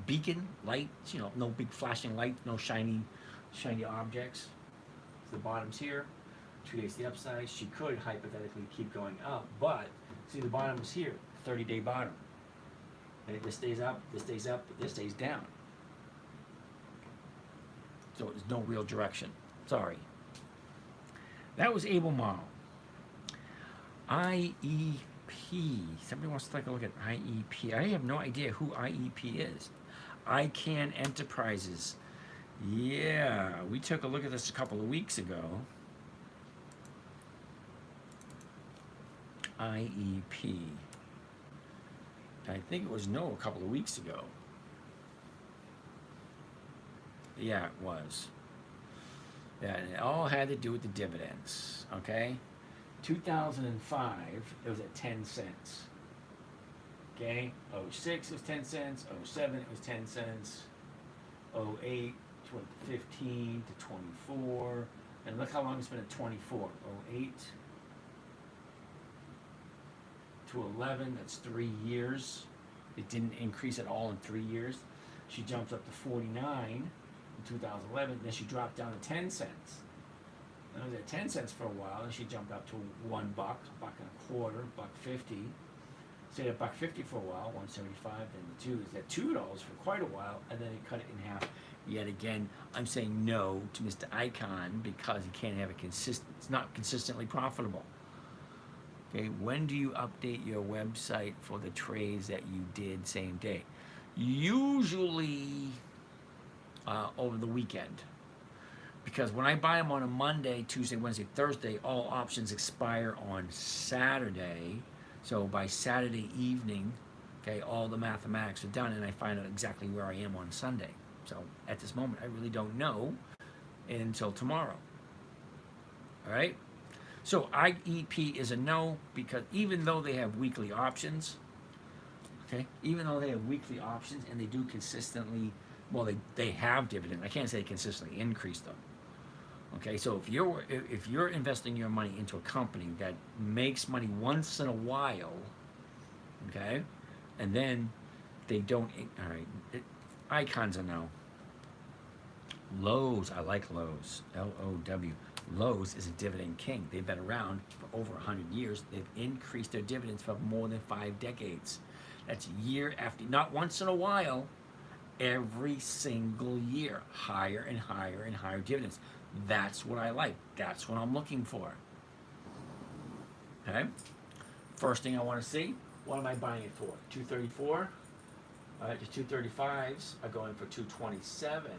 beacon light. You know, no big flashing light. No shiny objects. So the bottom's here. 2 days to the upside. She could hypothetically keep going up, but see the bottom is here. 30-day bottom. Okay, this stays up, this stays up, but this stays down. So there's no real direction. Sorry. That was Able Model. IEP. Somebody wants to take a look at IEP. I have no idea who IEP is. ICANN Enterprises. Yeah, we took a look at this a couple of weeks ago. IEP. I think it was a couple of weeks ago. Yeah, it was. Yeah, and it all had to do with the dividends, okay? 2005, it was at 10 cents. Okay? 06 it was 10 cents, 07 it was 10 cents, 08 went to 15 to 24, and look how long it's been at 24. 08 to 11, that's 3 years. It didn't increase at all in 3 years. She jumps up to 49 in 2011, then she dropped down to 10 cents. And it was at 10 cents for a while, and she jumped up to $1, $1.25, $1.50. Stayed at $1.50 for a while, 175, then the two is at $2 for quite a while, and then it cut it in half. Yet again, I'm saying no to Mr. Icon because he can't have it's not consistently profitable. Okay, when do you update your website for the trades that you did same day? Usually over the weekend. Because when I buy them on a Monday, Tuesday, Wednesday, Thursday, all options expire on Saturday. So by Saturday evening, okay, all the mathematics are done and I find out exactly where I am on Sunday. So at this moment, I really don't know until tomorrow. All right? So IEP is a no because even though they have weekly options, okay, even though they have weekly options and they do consistently, well, they have dividend. I can't say consistently increase them. Okay, so if you're investing your money into a company that makes money once in a while, okay, and then they don't, all right, Icons are no. Lowe's, I like Lowe's, L-O-W. Lowe's is a dividend king. They've been around for over 100 years. They've increased their dividends for more than 5 decades. That's year after, not once in a while, every single year, higher and higher and higher dividends. That's what I like. That's what I'm looking for. Okay? First thing I want to see, what am I buying it for? 234. All right, the 235s are going for 227.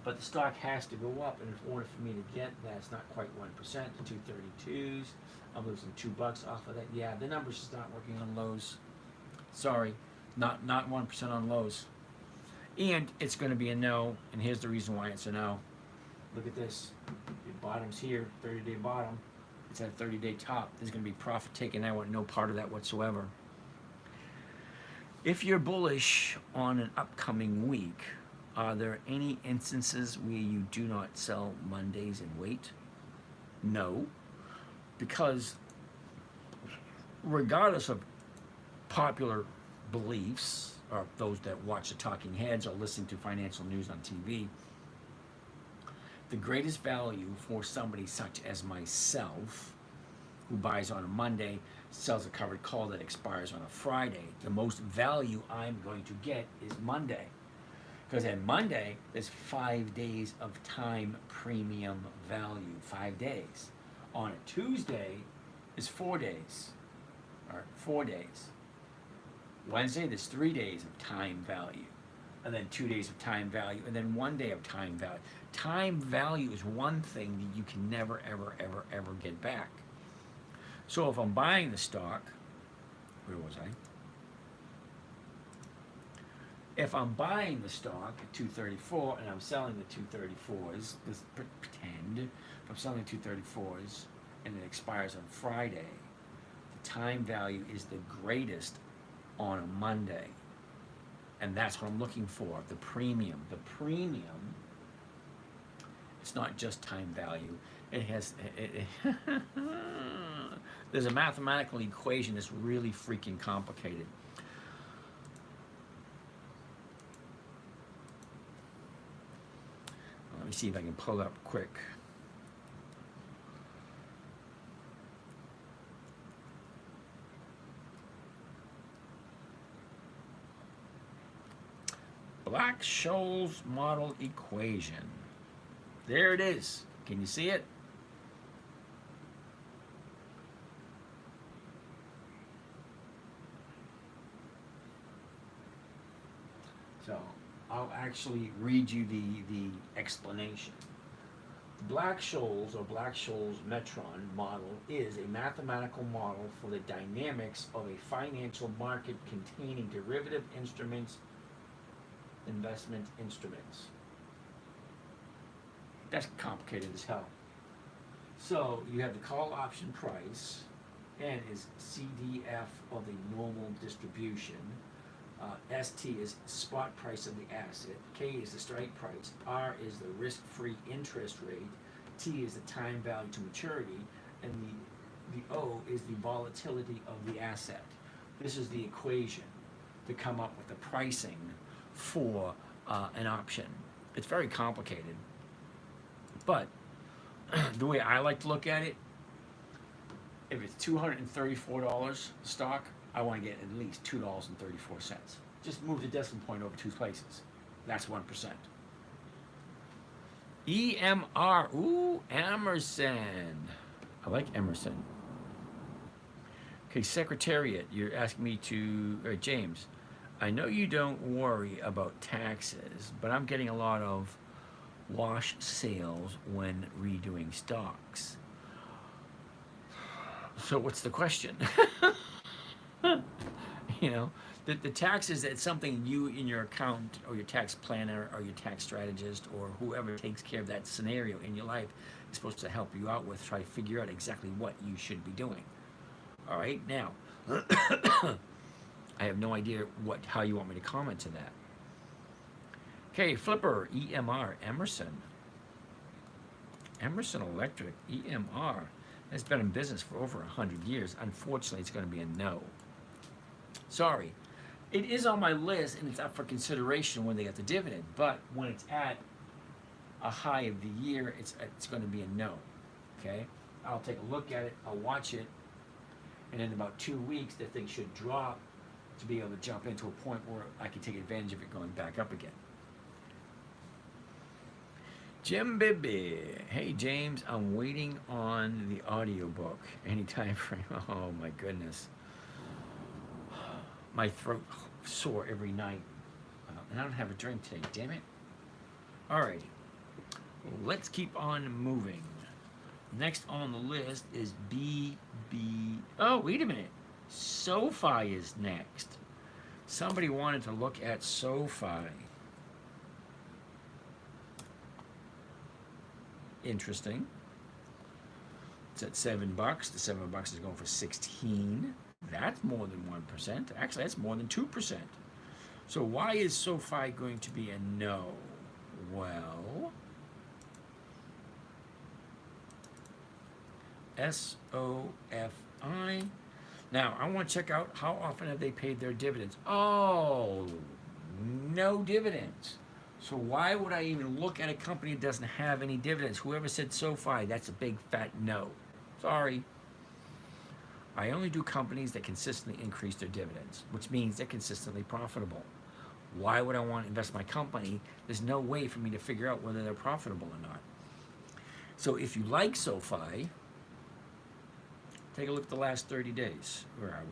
But the stock has to go up, and in order for me to get that, it's not quite 1%. The 232s, I'm losing $2 off of that. Yeah, the numbers just not working on Lowe's. Sorry, not 1% on Lowe's. And it's going to be a no, and here's the reason why it's a no. Look at this. The bottom's here, 30-day bottom. It's at a 30-day top. There's going to be profit taken. I want no part of that whatsoever. If you're bullish on an upcoming week, are there any instances where you do not sell Mondays and wait? No, because regardless of popular beliefs, or those that watch the talking heads or listen to financial news on TV, the greatest value for somebody such as myself, who buys on a Monday, sells a covered call that expires on a Friday, the most value I'm going to get is Monday. Because at Monday, there's 5 days of time premium value, 5 days. On a Tuesday, is 4 days, or 4 days. Wednesday, there's 3 days of time value, and then 2 days of time value, and then 1 day of time value. Time value is one thing that you can never, ever, ever, ever get back. So if I'm buying the stock, where was I? If I'm buying the stock at 234 and I'm selling the 234s, let's pretend if I'm selling 234s and it expires on Friday, the time value is the greatest on a Monday. And that's what I'm looking for, the premium. The premium, it's not just time value. It has, there's a mathematical equation that's really freaking complicated. Let me see if I can pull it up quick. Black-Scholes model equation. There it is. Can you see it? So I'll actually read you the explanation. Black-Scholes or Black-Scholes Metron model is a mathematical model for the dynamics of a financial market containing derivative instruments, investment instruments. That's complicated as hell. So you have the call option price, N is CDF of the normal distribution, ST is spot price of the asset, K is the strike price, R is the risk-free interest rate, T is the time value to maturity, and the O is the volatility of the asset. This is the equation to come up with the pricing for an option. It's very complicated, but the way I like to look at it, if it's $234 stock, I want to get at least $2.34. Just move the decimal point over 2 places. That's 1%. EMR, ooh, Emerson. I like Emerson. Okay, Secretariat, you're asking me to, James, I know you don't worry about taxes, but I'm getting a lot of wash sales when redoing stocks. So what's the question? You know, the taxes, it's something you in your accountant or your tax planner or your tax strategist or whoever takes care of that scenario in your life is supposed to help you out with, try to figure out exactly what you should be doing. All right, now, I have no idea how you want me to comment to that. Okay, Flipper, EMR, Emerson. Emerson Electric, EMR, has been in business for over 100 years. Unfortunately, it's going to be a no. Sorry. It is on my list, and it's up for consideration when they get the dividend. But when it's at a high of the year, it's going to be a no. Okay? I'll take a look at it. I'll watch it. And in about 2 weeks, the thing should drop to be able to jump into a point where I can take advantage of it going back up again. Jim Bibby. Hey, James, I'm waiting on the audiobook. Any time frame? Oh, my goodness. My throat sore every night. And I don't have a drink today, damn it. Alrighty. Let's keep on moving. Next on the list is BB. Oh, wait a minute. SoFi is next. Somebody wanted to look at SoFi. Interesting. It's at $7. The $7 is going for 16. That's more than 1%. Actually, that's more than 2%. So why is SoFi going to be a no? Well, SOFI. Now, I want to check out how often have they paid their dividends. Oh, no dividends. So why would I even look at a company that doesn't have any dividends? Whoever said SoFi, that's a big fat no. Sorry. I only do companies that consistently increase their dividends, which means they're consistently profitable. Why would I want to invest in my company? There's no way for me to figure out whether they're profitable or not. So if you like SoFi, take a look at the last 30 days. Where are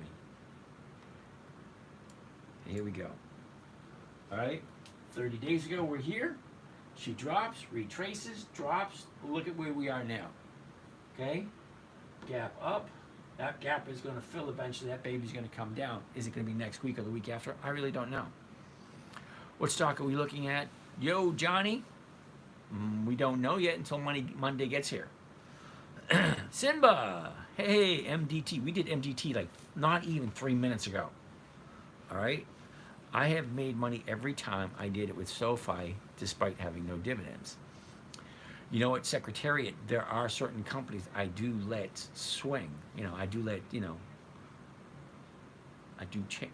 we? Here we go. All right. 30 days ago, we're here. She drops, retraces, drops. Look at where we are now. Okay? Gap up. That gap is going to fill eventually. That baby's going to come down. Is it going to be next week or the week after? I really don't know. What stock are we looking at? Yo, Johnny. We don't know yet until Monday gets here. Simba. Hey, MDT. We did MDT like not even 3 minutes ago. All right. I have made money every time I did it with SoFi, despite having no dividends. You know, at Secretariat, there are certain companies I do let swing. You know, I do let, I do change.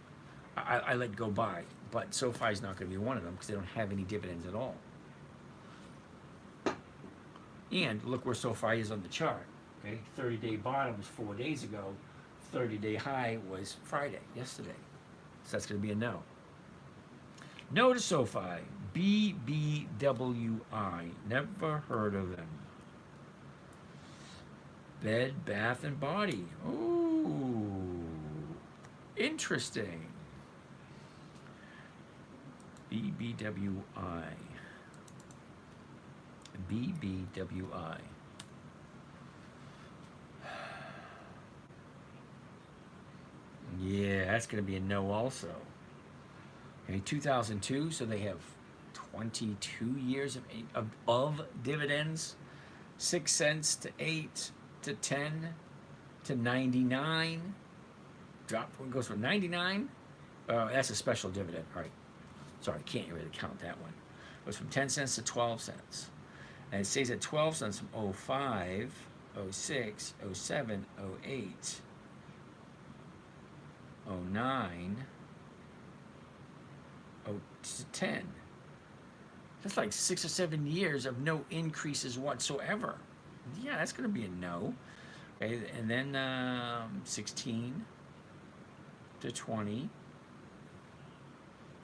I let go by. But SoFi is not going to be one of them because they don't have any dividends at all. And look where SoFi is on the chart. Okay, 30-day bottom was 4 days ago. 30-day high was Friday, yesterday. So that's going to be a no. No to SoFi. BBWI. Never heard of them. Bed, Bath, and Body. Ooh. Interesting. BBWI. BBWI. Yeah, that's going to be a no also. Okay, 2002, so they have 22 years of dividends. 6 cents to 8 to 10 to 99. Drop, goes from 99. That's a special dividend. All right. Sorry, I can't really count that one. It goes from 10 cents to 12 cents. And it stays at 12 cents from 05, 06, 07, 08, 09, 10. That's like 6 or 7 years of no increases whatsoever. Yeah, that's going to be a no. Okay, and then 16 to 20,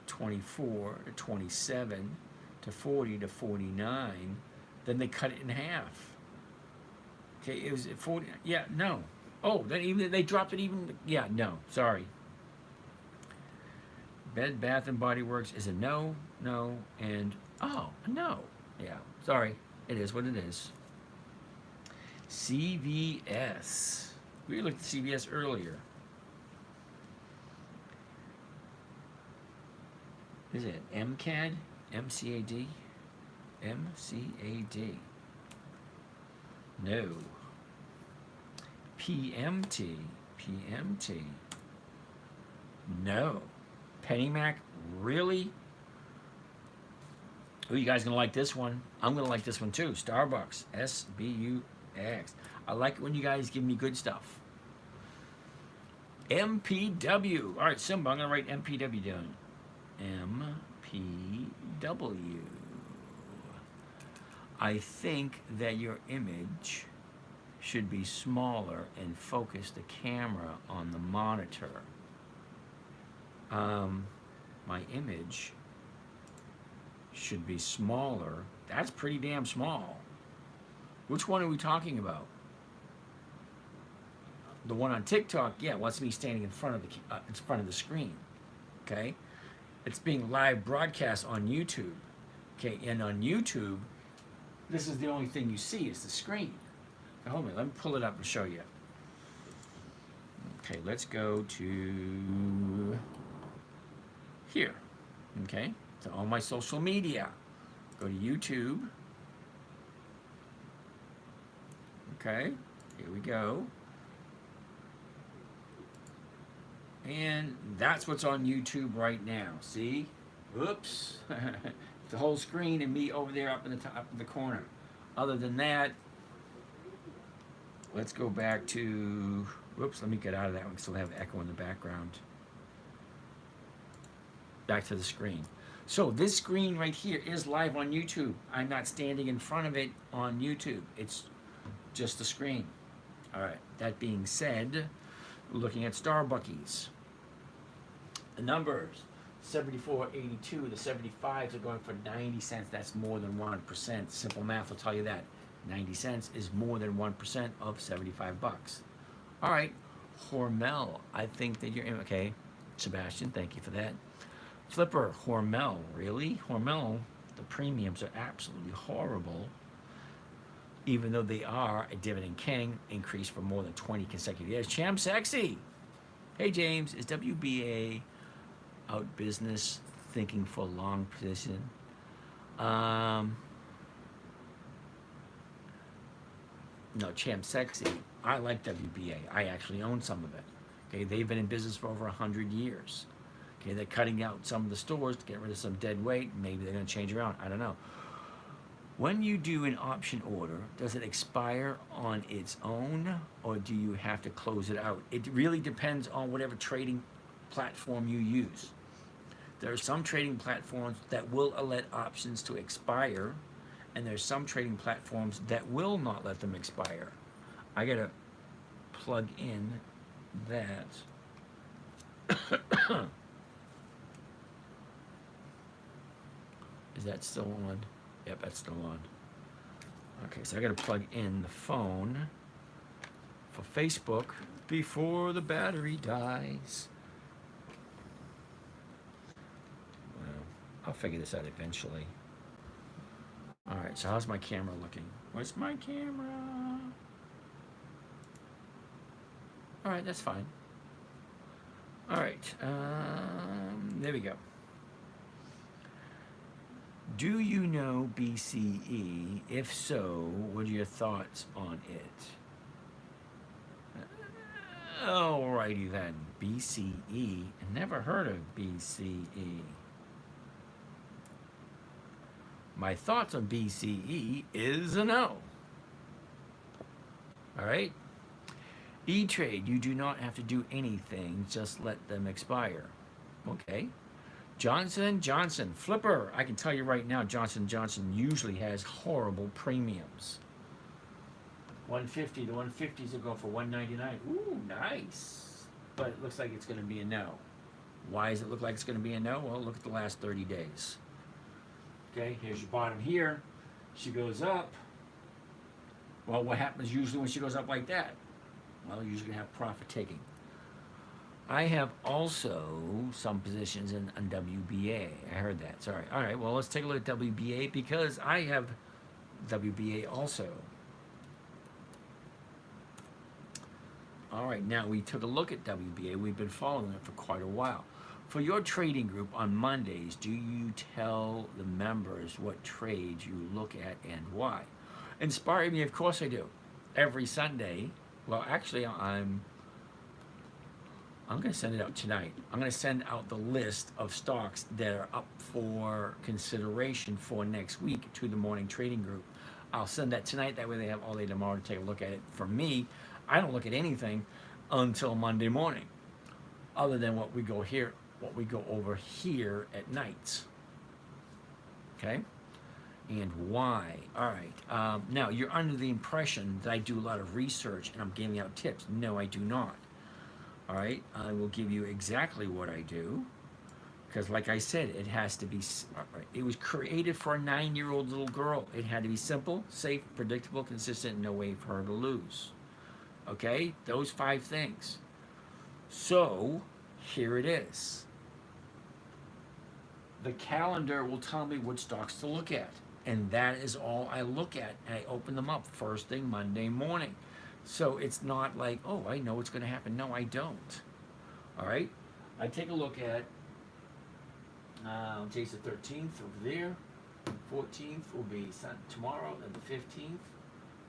24 to 27 to 40 to 49. Then they cut it in half. Okay, it was 40. Yeah, no. Oh, then even they dropped it even. Yeah, no. Sorry. Bed Bath and Body Works is a no, and a no. Yeah, sorry. It is what it is. CVS. We looked at CVS earlier. Is it MCAD? MCAD? MCAD. No. PMT. PMT. No. PennyMac, really? Oh, you guys gonna like this one? I'm gonna like this one too. Starbucks, SBUX. I like it when you guys give me good stuff. MPW. All right, Simba, I'm gonna write MPW down. MPW. I think that your image should be smaller and focus the camera on the monitor. My image should be smaller. That's pretty damn small. Which one are we talking about? The one on TikTok, yeah, wants me standing in front of the screen. Okay, it's being live broadcast on YouTube. Okay, and on YouTube, this is the only thing you see is the screen. Now, hold on, let me pull it up and show you. Okay, let's go to here. Okay, so on my social media, go to YouTube. Okay, here we go. And that's what's on YouTube right now. See? Oops. The whole screen and me over there up in the top of the corner. Other than that, let's go back to, whoops, let me get out of that one because we'll have echo in the background. Back to the screen. So this screen right here is live on YouTube. I'm not standing in front of it on YouTube. It's just the screen. All right, that being said, we're looking at Starbucks. The numbers, 74.82, the 75s are going for 90 cents. That's more than 1%. Simple math will tell you that. 90 cents is more than 1% of 75 bucks. All right, Hormel, I think that you're in, okay. Sebastian, thank you for that. Flipper, Hormel, really? Hormel, the premiums are absolutely horrible. Even though they are a dividend king, increased for more than 20 consecutive years. Cham Sexy. Hey James, is WBA out business thinking for long position. Um, no, Champ Sexy. I like WBA. I actually own some of it. Okay, they've been in business for over 100 years. Okay, they're cutting out some of the stores to get rid of some dead weight. Maybe they're going to change around. I don't know. When you do an option order, does it expire on its own or do you have to close it out? It really depends on whatever trading platform you use. There are some trading platforms that will let options to expire, and there's some trading platforms that will not let them expire. I gotta plug in that. Is that still on? Yep, that's still on. Okay, so I gotta plug in the phone for Facebook before the battery dies. Well, I'll figure this out eventually. All right, so how's my camera looking? Where's my camera? All right, that's fine. All right, there we go. Do you know BCE? If so, what are your thoughts on it? Alrighty then, BCE. Never heard of BCE. My thoughts on BCE is a no. All right. E-Trade, you do not have to do anything, just let them expire. Okay. Johnson & Johnson, flipper. I can tell you right now, Johnson & Johnson usually has horrible premiums. 150, the 150s will go for 199. Ooh, nice. But it looks like it's going to be a no. Why does it look like it's going to be a no? Well, look at the last 30 days. Okay, here's your bottom here. She goes up. Well, what happens usually when she goes up like that? Well, you're usually going to have profit taking. I have also some positions in WBA. I heard that. Sorry. All right, well, let's take a look at WBA because I have WBA also. All right, now we took a look at WBA. We've been following it for quite a while. For your trading group on Mondays, do you tell the members what trades you look at and why? Inspire me, of course I do. Every Sunday, well, actually, I'm going to send it out tonight. I'm going to send out the list of stocks that are up for consideration for next week to the morning trading group. I'll send that tonight. That way they have all day tomorrow to take a look at it. For me, I don't look at anything until Monday morning, other than what we go over here at nights. Okay? And why? All right. Now, you're under the impression that I do a lot of research and I'm giving out tips. No, I do not. All right? I will give you exactly what I do. Because like I said, it has to be, it was created for a 9-year-old little girl. It had to be simple, safe, predictable, consistent, no way for her to lose. Okay? Those 5 things. So, here it is. The calendar will tell me what stocks to look at. And that is all I look at. And I open them up first thing Monday morning. So it's not like, oh, I know what's going to happen. No, I don't. All right? I take a look at today's the 13th over there. 14th will be tomorrow, and the 15th.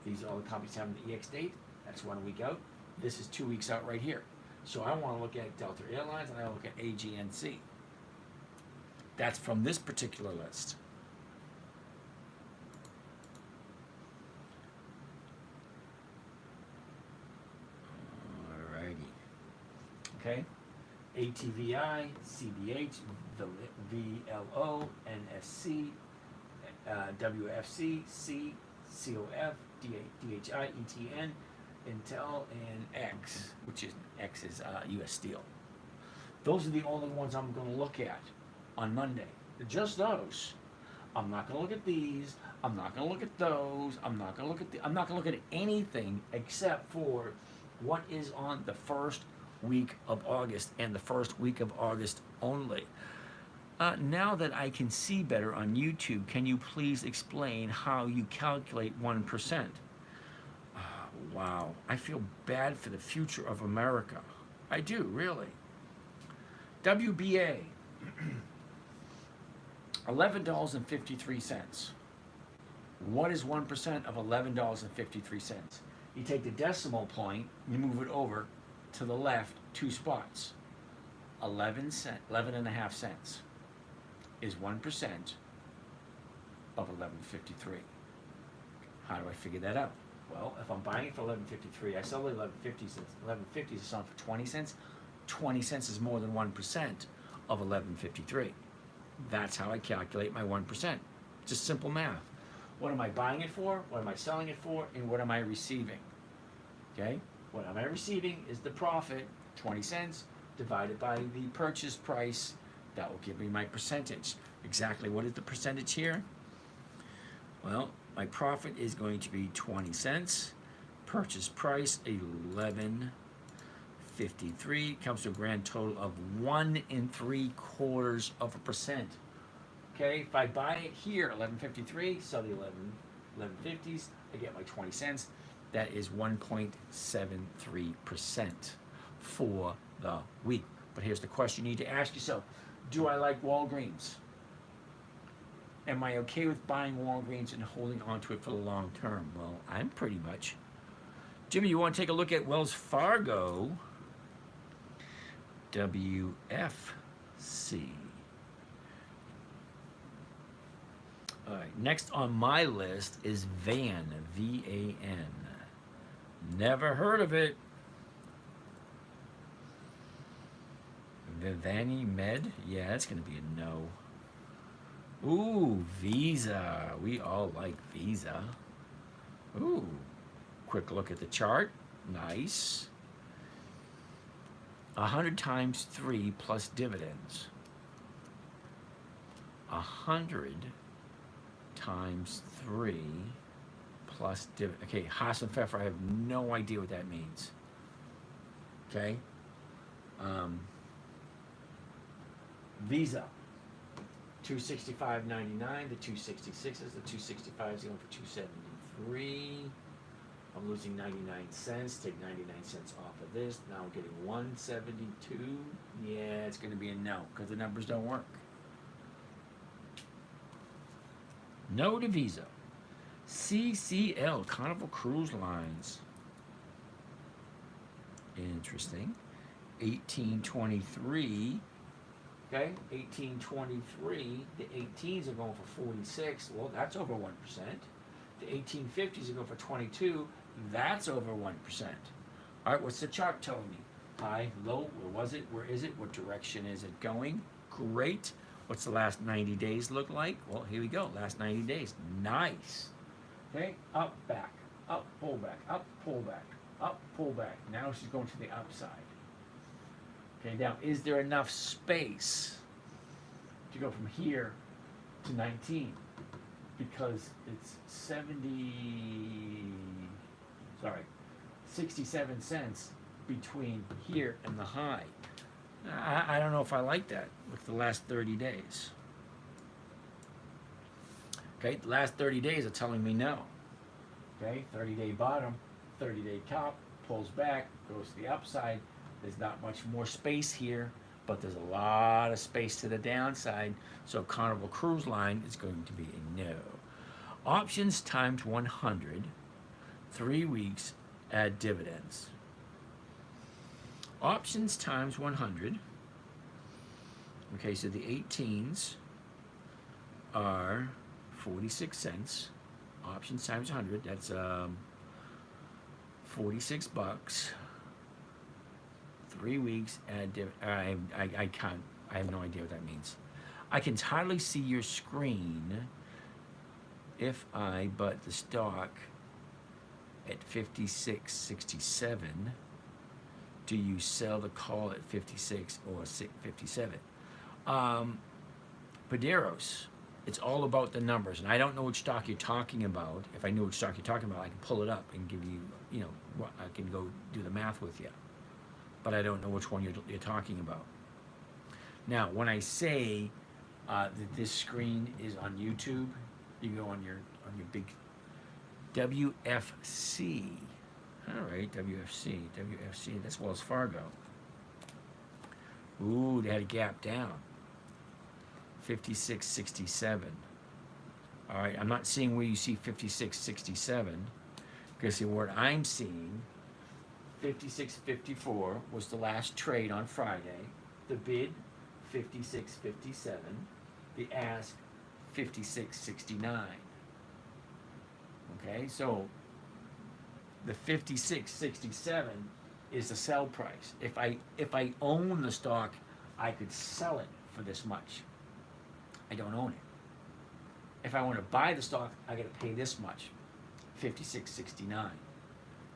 These are all the companies having the EX date. That's 1 week out. This is 2 weeks out right here. So I want to look at Delta Airlines and I want to look at AGNC. That's from this particular list. Alrighty. Okay. ATVI, CBH, VLO, NSC, WFC, C, COF, DHI, ETN, Intel, and X, which is X is US Steel. Those are the only ones I'm going to look at on Monday. Just those. I'm not going to look at these. I'm not going to look at those. I'm not going to look at I'm not going to look at anything except for what is on the first week of August and the first week of August only. Now that I can see better on YouTube, can you please explain how you calculate 1%? Wow, I feel bad for the future of America. I do, really. WBA. $11.53. What is 1% of $11.53? You take the decimal point, you move it over to the left 2 spots. 11 and a half cents is 1% of 11.53. How do I figure that out? Well, if I'm buying it for 11.53, I sell it 11.50 cents. 11.50 is selling for 20 cents. 20 cents is more than 1% of 11.53. That's how I calculate my 1%. Just simple math. What am I buying it for? What am I selling it for? And what am I receiving? Okay? What am I receiving is the profit, 20 cents, divided by the purchase price. That will give me my percentage. Exactly what is the percentage here? Well, my profit is going to be 20 cents. Purchase price, 11.53. Comes to a grand total of 1 3/4%. Okay, if I buy it here, 11.53, sell the 11.50s, I get my 20 cents. That is 1.73% for the week. But here's the question you need to ask yourself. Do I like Walgreens? Am I okay with buying Walgreens and holding on to it for the long term? Well, I'm pretty much. Jimmy, you want to take a look at Wells Fargo, WFC. All right, next on my list is VAN, V-A-N. Never heard of it. Vivani Med? Yeah, that's going to be a no. Ooh, Visa. We all like Visa. Ooh, quick look at the chart. Nice. 100 times 3 plus dividends. 100 times 3 plus dividend. Okay, Haas and Pfeffer, I have no idea what that means. Okay. Visa, 265.99. The 266s, the 265s going for 273. I'm losing 99 cents. Take 99 cents off of this. Now I'm getting 172. Yeah, it's going to be a no because the numbers don't work. No to Visa. CCL, Carnival Cruise Lines. Interesting. 1823. Okay, 1823. The 18s are going for 46. Well, that's over 1%. The 1850s are going for 22. That's over 1%. All right, what's the chart telling me? High, low, where was it? Where is it? What direction is it going? Great. What's the last 90 days look like? Well, here we go. Last 90 days. Nice. Okay, up, back, up, pull back, up, pull back, up, pull back. Now she's going to the upside. Okay, now is there enough space to go from here to 19? Because it's 67 cents between here and the high. I don't know if I like that with the last 30 days. Okay, the last 30 days are telling me no. Okay, 30-day bottom, 30-day top, pulls back, goes to the upside. There's not much more space here, but there's a lot of space to the downside. So Carnival Cruise Line is going to be a no. Options times 100, 3 weeks, add dividends. Options times 100. Okay, so the 18s are 46 cents. Options times 100, that's 46 bucks. 3 weeks, add dividend. I can't, I have no idea what that means. I can hardly see your screen if I bought the stock at 56.67. Do you sell the call at 56 or 57? Paderos, it's all about the numbers, and I don't know which stock you're talking about. If I knew which stock you're talking about, I can pull it up and give you, I can go do the math with you. But I don't know which one you're talking about. Now, when I say that this screen is on YouTube, you go on your big WFC. All right, WFC, that's Wells Fargo. Ooh, they had a gap down. 56.67. All right, I'm not seeing where you see 56.67 because see what I'm seeing, 56.54 was the last trade on Friday. The bid 56.57. The ask 56.69. Okay, so the 56.67 is the sell price. If I own the stock, I could sell it for this much. I don't own it. If I want to buy the stock, I got to pay this much, 56.69.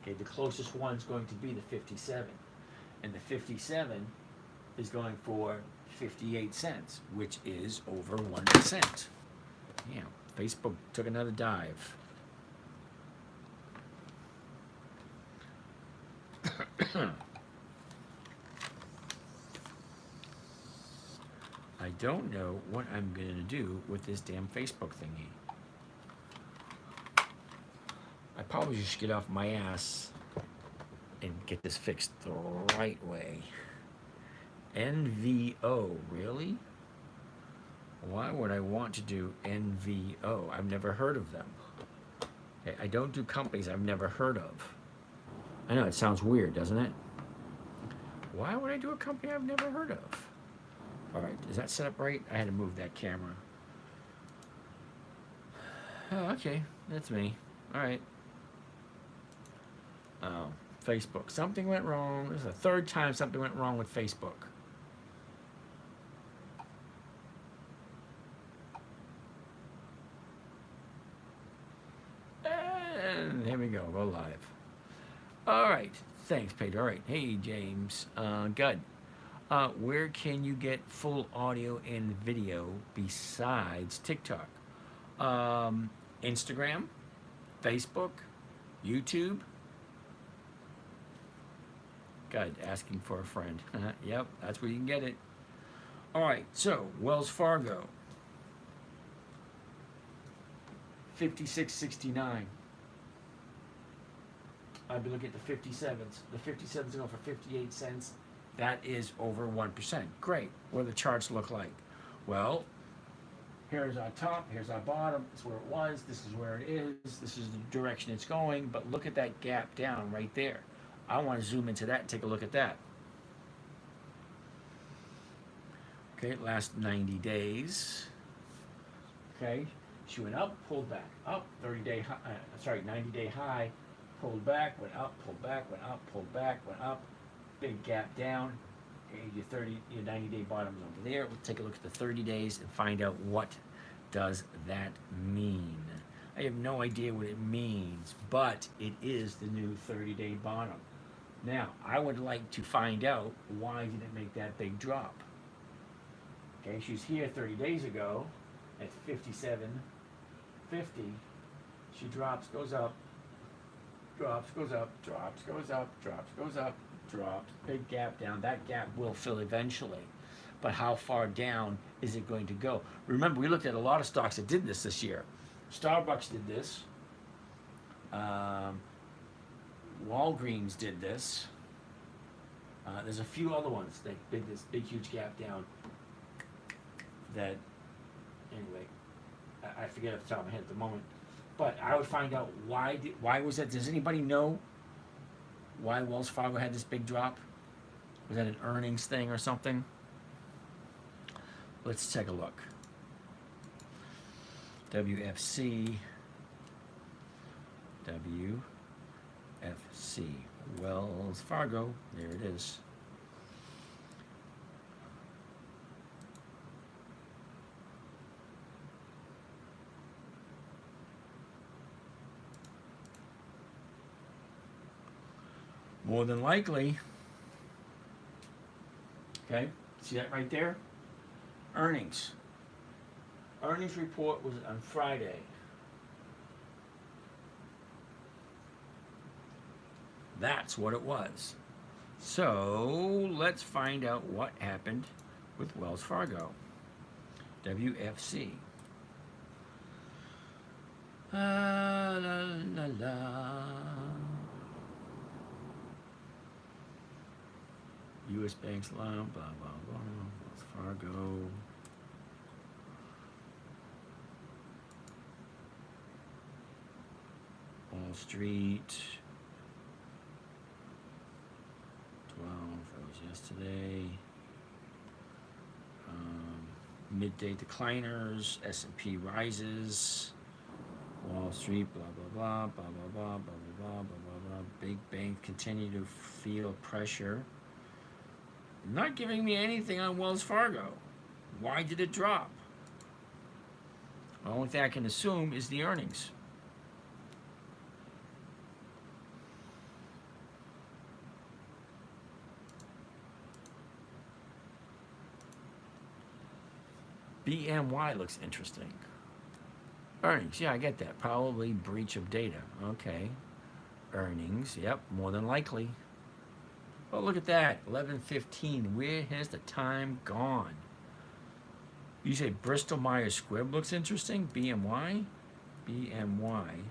Okay, the closest one's going to be the 57, and the 57 is going for 58 cents, which is over 1%. Yeah, Facebook took another dive. I don't know what I'm going to do with this damn Facebook thingy. I probably should get off my ass and get this fixed the right way. NVO, really? Why would I want to do NVO? I've never heard of them. Okay, I don't do companies I've never heard of. I know, it sounds weird, doesn't it? Why would I do a company I've never heard of? All right, is that set up right? I had to move that camera. Oh, okay, that's me. All right. Oh, Facebook. Something went wrong. This is the third time something went wrong with Facebook. And here we go. Go live. All right. Thanks, Pedro. All right. Hey, James. Good. Where can you get full audio and video besides TikTok? Instagram, Facebook, YouTube. Good. Asking for a friend. Yep, that's where you can get it. All right. So, Wells Fargo. 56.69. I've been looking at the 57s. The 57s are going for 58 cents. That is over 1%. Great. What do the charts look like? Well, here's our top, here's our bottom. This is where it was. This is where it is. This is the direction it's going. But look at that gap down right there. I want to zoom into that and take a look at that. Okay, last 90 days. Okay, she went up, pulled back, up, 30-day high, 90-day high, pulled back, went up, pulled back, went up, pulled back, went up, big gap down. Okay, your 90-day bottom's over there. We'll take a look at the 30 days and find out what does that mean. I have no idea what it means, but it is the new 30-day bottom. Now, I would like to find out why did it make that big drop. Okay, she's here 30 days ago at 57.50. She drops, goes up, drops, goes up, drops, goes up, drops, goes up, drops, big gap down. That gap will fill eventually. But how far down is it going to go? Remember, we looked at a lot of stocks that did this year. Starbucks did this. Walgreens did this. There's a few other ones that did this big, huge gap down. That, anyway, I forget off the top of my head at the moment. But I would find out why was that? Does anybody know why Wells Fargo had this big drop? Was that an earnings thing or something? Let's take a look. WFC, Wells Fargo, there it is. More than likely. Okay, see that right there? Earnings. Earnings report was on Friday. That's what it was. So let's find out what happened with Wells Fargo. WFC. La la la. U.S. banks, blah, blah, blah, blah. Wells Fargo. Wall Street. 12, that was yesterday. Midday decliners, S&P rises. Wall Street, blah, blah, blah, blah, blah, blah, blah, blah, blah, blah, blah. Big banks continue to feel pressure. Not giving me anything on Wells Fargo. Why did it drop? The only thing I can assume is the earnings. BMY looks interesting. Earnings, yeah, I get that. Probably breach of data. Okay. Earnings, yep, more than likely. Oh, look at that, 11:15. Where has the time gone? You say Bristol Myers Squibb looks interesting? BMY? BMY.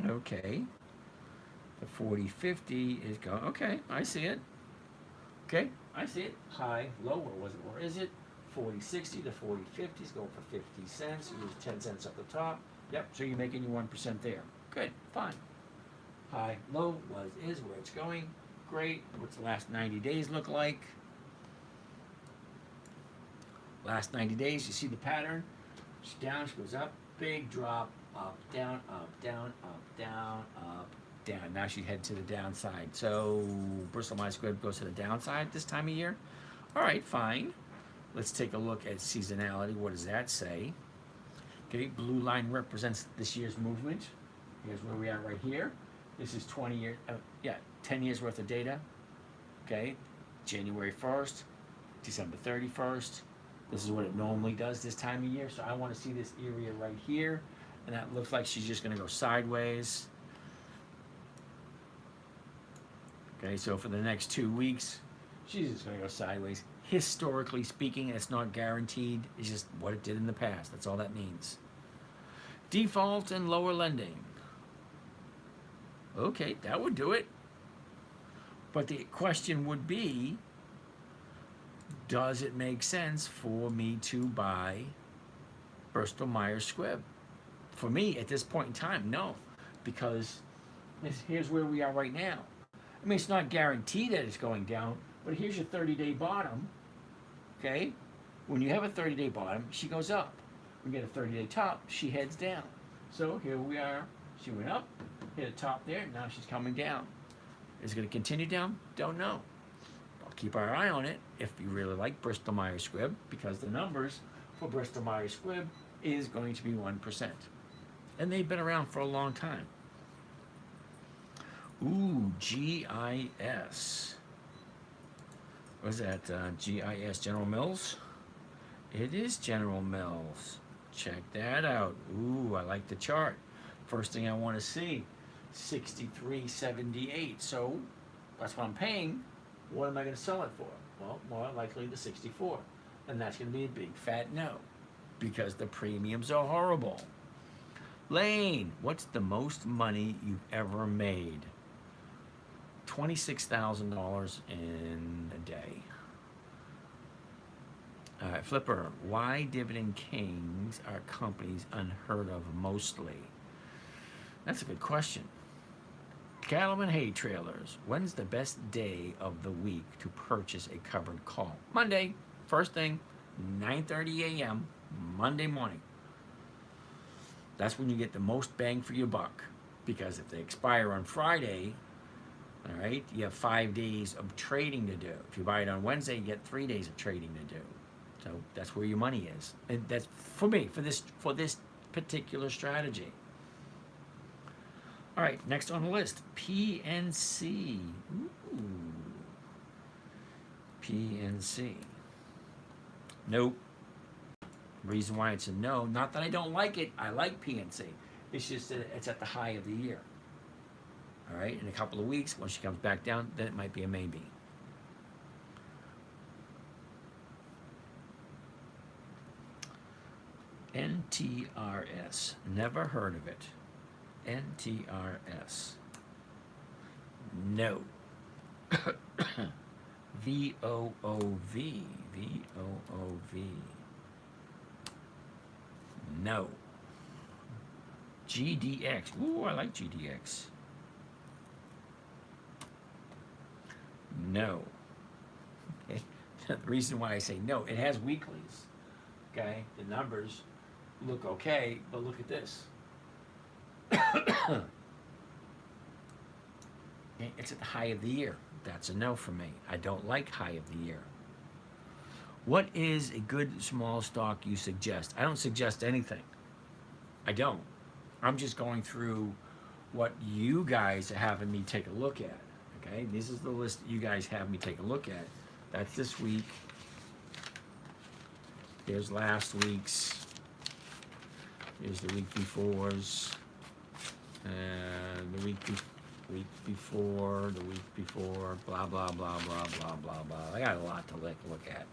Okay. The 40/50 is going. Okay, I see it. Okay, I see it. High, low, where is it? 40/60 to 40/50 is going for 50 cents. You use 10 cents up the top. Yep, so you're making your 1% there. Good, fine. High, low, is where it's going. Great. What's the last 90 days look like? Last 90 days, you see the pattern. She's down, she goes up, big drop, up, down, up, down, up, down, up, down. Now she heads to the downside. So Bristol Myers Squibb goes to the downside this time of year. All right, fine. Let's take a look at seasonality. What does that say? Okay, blue line represents this year's movement. Here's where we are right here. This is 20 years, 10 years worth of data. Okay, January 1st, December 31st. This is what it normally does this time of year. So I want to see this area right here. And that looks like she's just going to go sideways. Okay, so for the next 2 weeks, she's just going to go sideways. Historically speaking, it's not guaranteed. It's just what it did in the past. That's all that means. Default and lower lending. Okay, that would do it. But the question would be, does it make sense for me to buy Bristol Myers Squibb? For me, at this point in time, no. Because here's where we are right now. I mean, it's not guaranteed that it's going down, but here's your 30-day bottom. Okay? When you have a 30-day bottom, she goes up. We get a 30-day top, she heads down. So here we are. She went up, hit a top there, now she's coming down. Is it going to continue down? Don't know. I'll keep our eye on it if you really like Bristol Myers Squibb, because the numbers for Bristol Myers Squibb is going to be 1%. And they've been around for a long time. Ooh, GIS. What is that? GIS, General Mills? It is General Mills. Check that out. Ooh, I like the chart. First thing I want to see, 63.78. So that's what I'm paying. What am I going to sell it for? Well, more likely the 64. And that's going to be a big fat no, because the premiums are horrible. Lane, what's the most money you've ever made? $26,000 in a day. All right, Flipper, why dividend kings are companies unheard of mostly? That's a good question. Cattleman hay trailers, when's the best day of the week to purchase a covered call? Monday, first thing, 9:30 a.m., Monday morning. That's when you get the most bang for your buck, because if they expire on Friday, all right, you have 5 days of trading to do. If you buy it on Wednesday, you get 3 days of trading to do. So that's where your money is. And that's for me, for this particular strategy. All right, next on the list, PNC. Ooh. PNC. Nope. Reason why it's a no, not that I don't like it, I like PNC. It's just that it's at the high of the year. All right, in a couple of weeks, when she comes back down, then it might be a maybe. NTRS, never heard of it. NTRS. No. VOOV. VOOV. No. GDX. Ooh, I like GDX. No. Okay. The reason why I say no, it has weeklies. Okay, the numbers look okay, but look at this. It's at the high of the year. That's a no for me. I don't like high of the year. What is a good small stock you suggest? I don't suggest anything. I don't. I'm just going through what you guys are having me take a look at. Okay, this is the list that you guys have me take a look at. That's this week. Here's last week's. Here's the week before's. And the week before, blah, blah, blah, blah, blah, blah, blah. I got a lot to look at.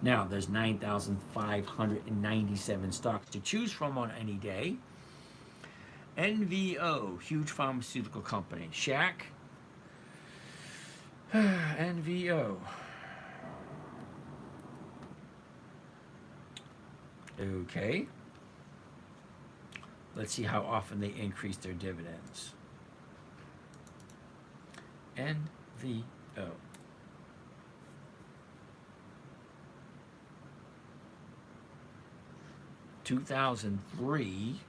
Now, there's 9,597 stocks to choose from on any day. NVO, huge pharmaceutical company. Shack. NVO. Okay. Let's see how often they increase their dividends. NVO. (2003).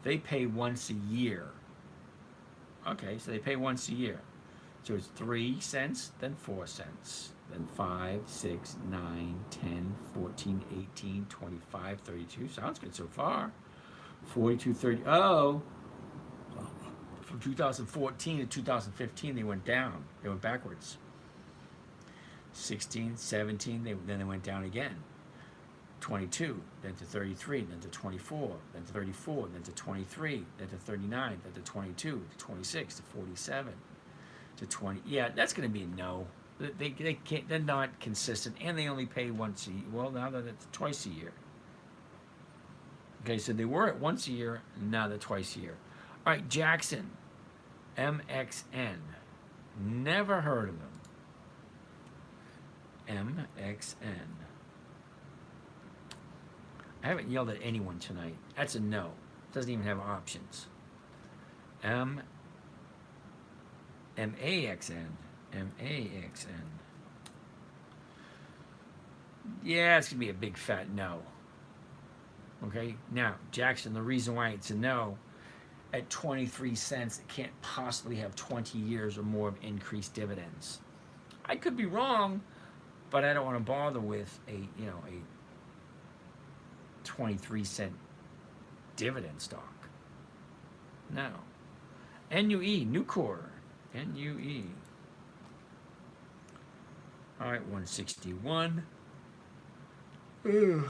They pay once a year. Okay, so they pay once a year. So it's 3 cents, then 4 cents, then 5, 6, 9, 10, 14, 18, 25, 32. Sounds good so far. 42, 30. Oh, from 2014 to 2015, they went down. They went backwards. 16, 17, then they went down again. 22, then to 33, then to 24, then to 34, then to 23, then to 39, then to 22, to 26, to 47, to 20. Yeah, that's going to be a no. They can't. They're not consistent, and they only pay once a year. Well, now that it's twice a year. Okay, so they were at once a year, and now they're twice a year. All right, Jackson, MXN. Never heard of them. MXN. I haven't yelled at anyone tonight. That's a no. Doesn't even have options. MAXN. MAXN. Yeah, it's going to be a big fat no. Okay? Now, Jackson, the reason why it's a no, at 23 cents, it can't possibly have 20 years or more of increased dividends. I could be wrong, but I don't want to bother with a 23-cent dividend stock. No. NUE, Nucor. NUE. All right, 161. Ugh.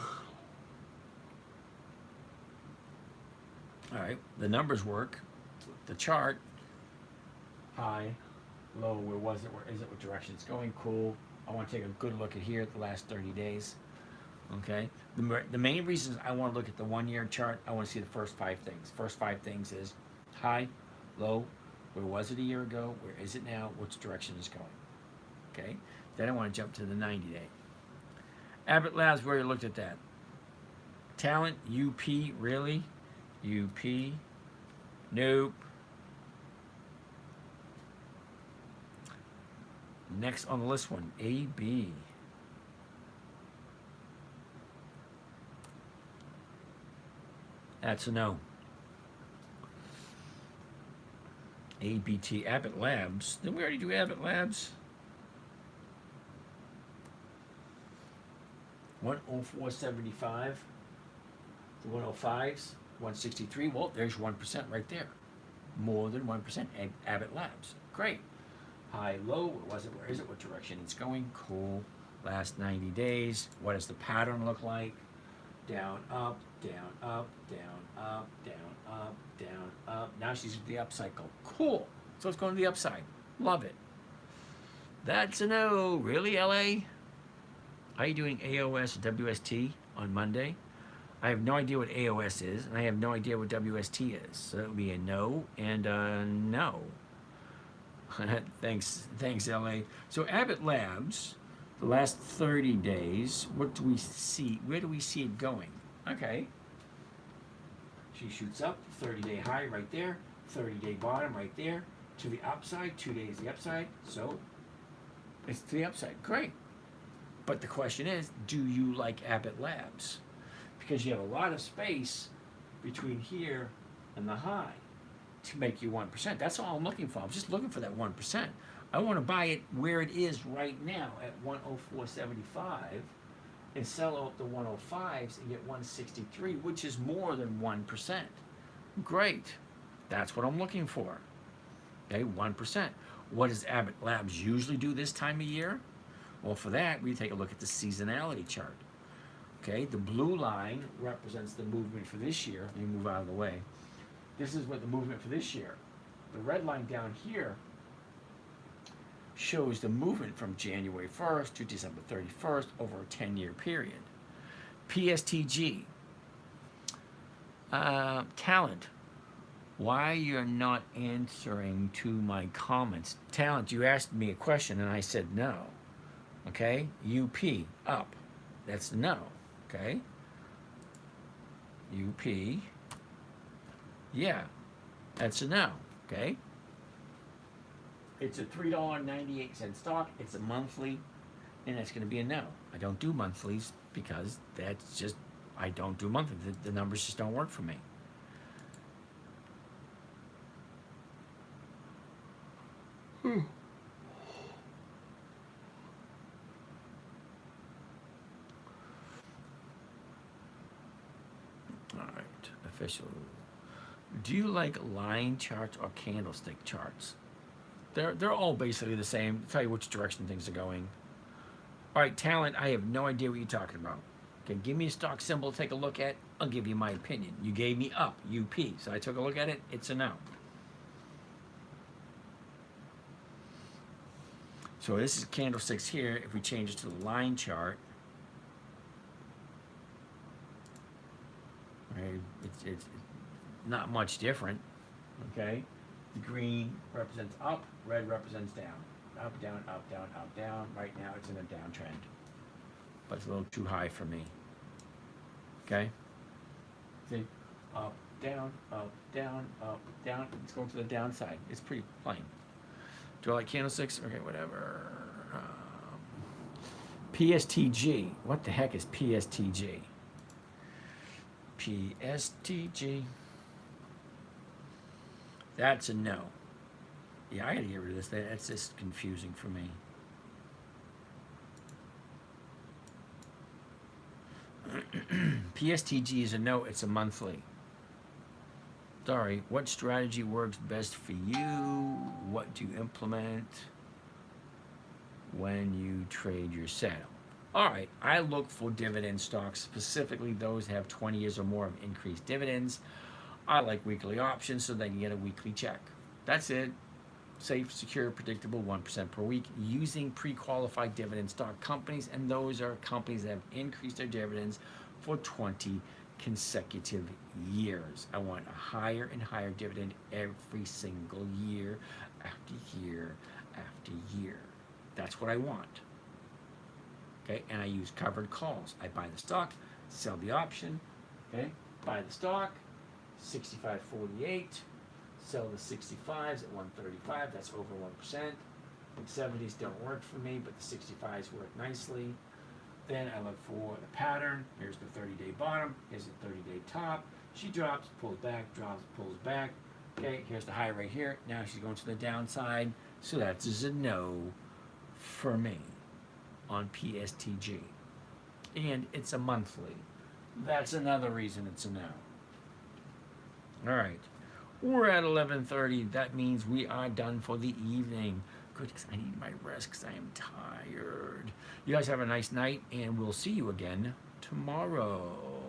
All right, the numbers work. The chart. High, low, where was it? Where is it? What direction it's going? Cool. I want to take a good look at here at the last 30 days. Okay. The main reasons I want to look at the 1 year chart, I want to see the first 5 things. First 5 things is high, low, where was it a year ago? Where is it now? Which direction is going? Okay. Then I want to jump to the 90-day. Abbott Labs, where you looked at that. Talent, UP, really? UP, nope. Next on the list one, AB. That's a no. ABT, Abbott Labs. Didn't we already do Abbott Labs? 104.75. The 105s, 163. Well, there's 1% right there. More than 1%. Abbott Labs. Great. High, low, where was it? Where is it? What direction it's going? Cool. Last 90 days. What does the pattern look like? Down, up, down, up, down, up, down, up, down, up. Now she's at the up cycle. Cool. So it's going to the upside. Love it. That's a no. Really, LA? Are you doing AOS or WST on Monday? I have no idea what AOS is, and I have no idea what WST is. So that would be a no and a no. Thanks, LA. So Abbott Labs, the last 30 days, what do we see? Where do we see it going? Okay. She shoots up, 30-day high right there, 30-day bottom right there, to the upside, 2 days the upside, so it's to the upside, great. But the question is, do you like Abbott Labs? Because you have a lot of space between here and the high to make you 1%. That's all I'm looking for. I'm just looking for that 1%. I want to buy it where it is right now at 104.75 and sell out the 105s and get 163, which is more than 1%. Great. That's what I'm looking for. Okay, 1%. What does Abbott Labs usually do this time of year? Well, for that, we take a look at the seasonality chart. Okay, the blue line represents the movement for this year. Let me move out of the way. This is what the movement for this year. The red line down here shows the movement from January 1st to December 31st over a 10-year period. PSTG. Talent. Why you're not answering to my comments? Talent, you asked me a question and I said no. Okay? UP, up. That's no. Okay? UP, yeah, that's a no. Okay? It's a $3.98 stock. It's a monthly, and it's going to be a no. I don't do monthlies because that's just, I don't do monthly. The numbers just don't work for me. All right, official. Do you like line charts or candlestick charts? They're all basically the same. Tell you which direction things are going. All right, talent. I have no idea what you're talking about. Okay, give me a stock symbol to take a look at. I'll give you my opinion. You gave me up, UP. So I took a look at it. It's a no. So this is candlesticks here. If we change it to the line chart, right, it's not much different. Okay, the green represents up, red represents down. Up, down, up, down, up, down. Right now it's in a downtrend, but it's a little too high for me. Okay, see, up, down, up, down, up, down. It's going to the downside. It's pretty plain. Do I like candlesticks? Okay, whatever. PSTG. What the heck is PSTG? PSTG. That's a no. Yeah, I gotta get rid of this. That's just confusing for me. PSTG is a no. It's a monthly. Sorry, what strategy works best for you? What do you implement when you trade your setup? All right, I look for dividend stocks, specifically those that have 20 years or more of increased dividends. I like weekly options so they can get a weekly check. That's it. Safe, secure, predictable, 1% per week using pre-qualified dividend stock companies, and those are companies that have increased their dividends for 20 consecutive years. I want a higher and higher dividend every single year after year after year. That's what I want. Okay, and I use covered calls. I buy the stock, sell the option. Okay, buy the stock, 65.48, sell the 65s at 135. That's over 1%. The 70s don't work for me, but the 65s work nicely. Then I look for the pattern. Here's the 30-day bottom. Here's the 30-day top. She drops, pulls back, drops, pulls back. Okay, here's the high right here. Now she's going to the downside. So that's just a no for me on PSTG. And it's a monthly. That's another reason it's a no. All right. We're at 11:30. That means we are done for the evening. Good, because I need my rest because I am tired. You guys have a nice night, and we'll see you again tomorrow.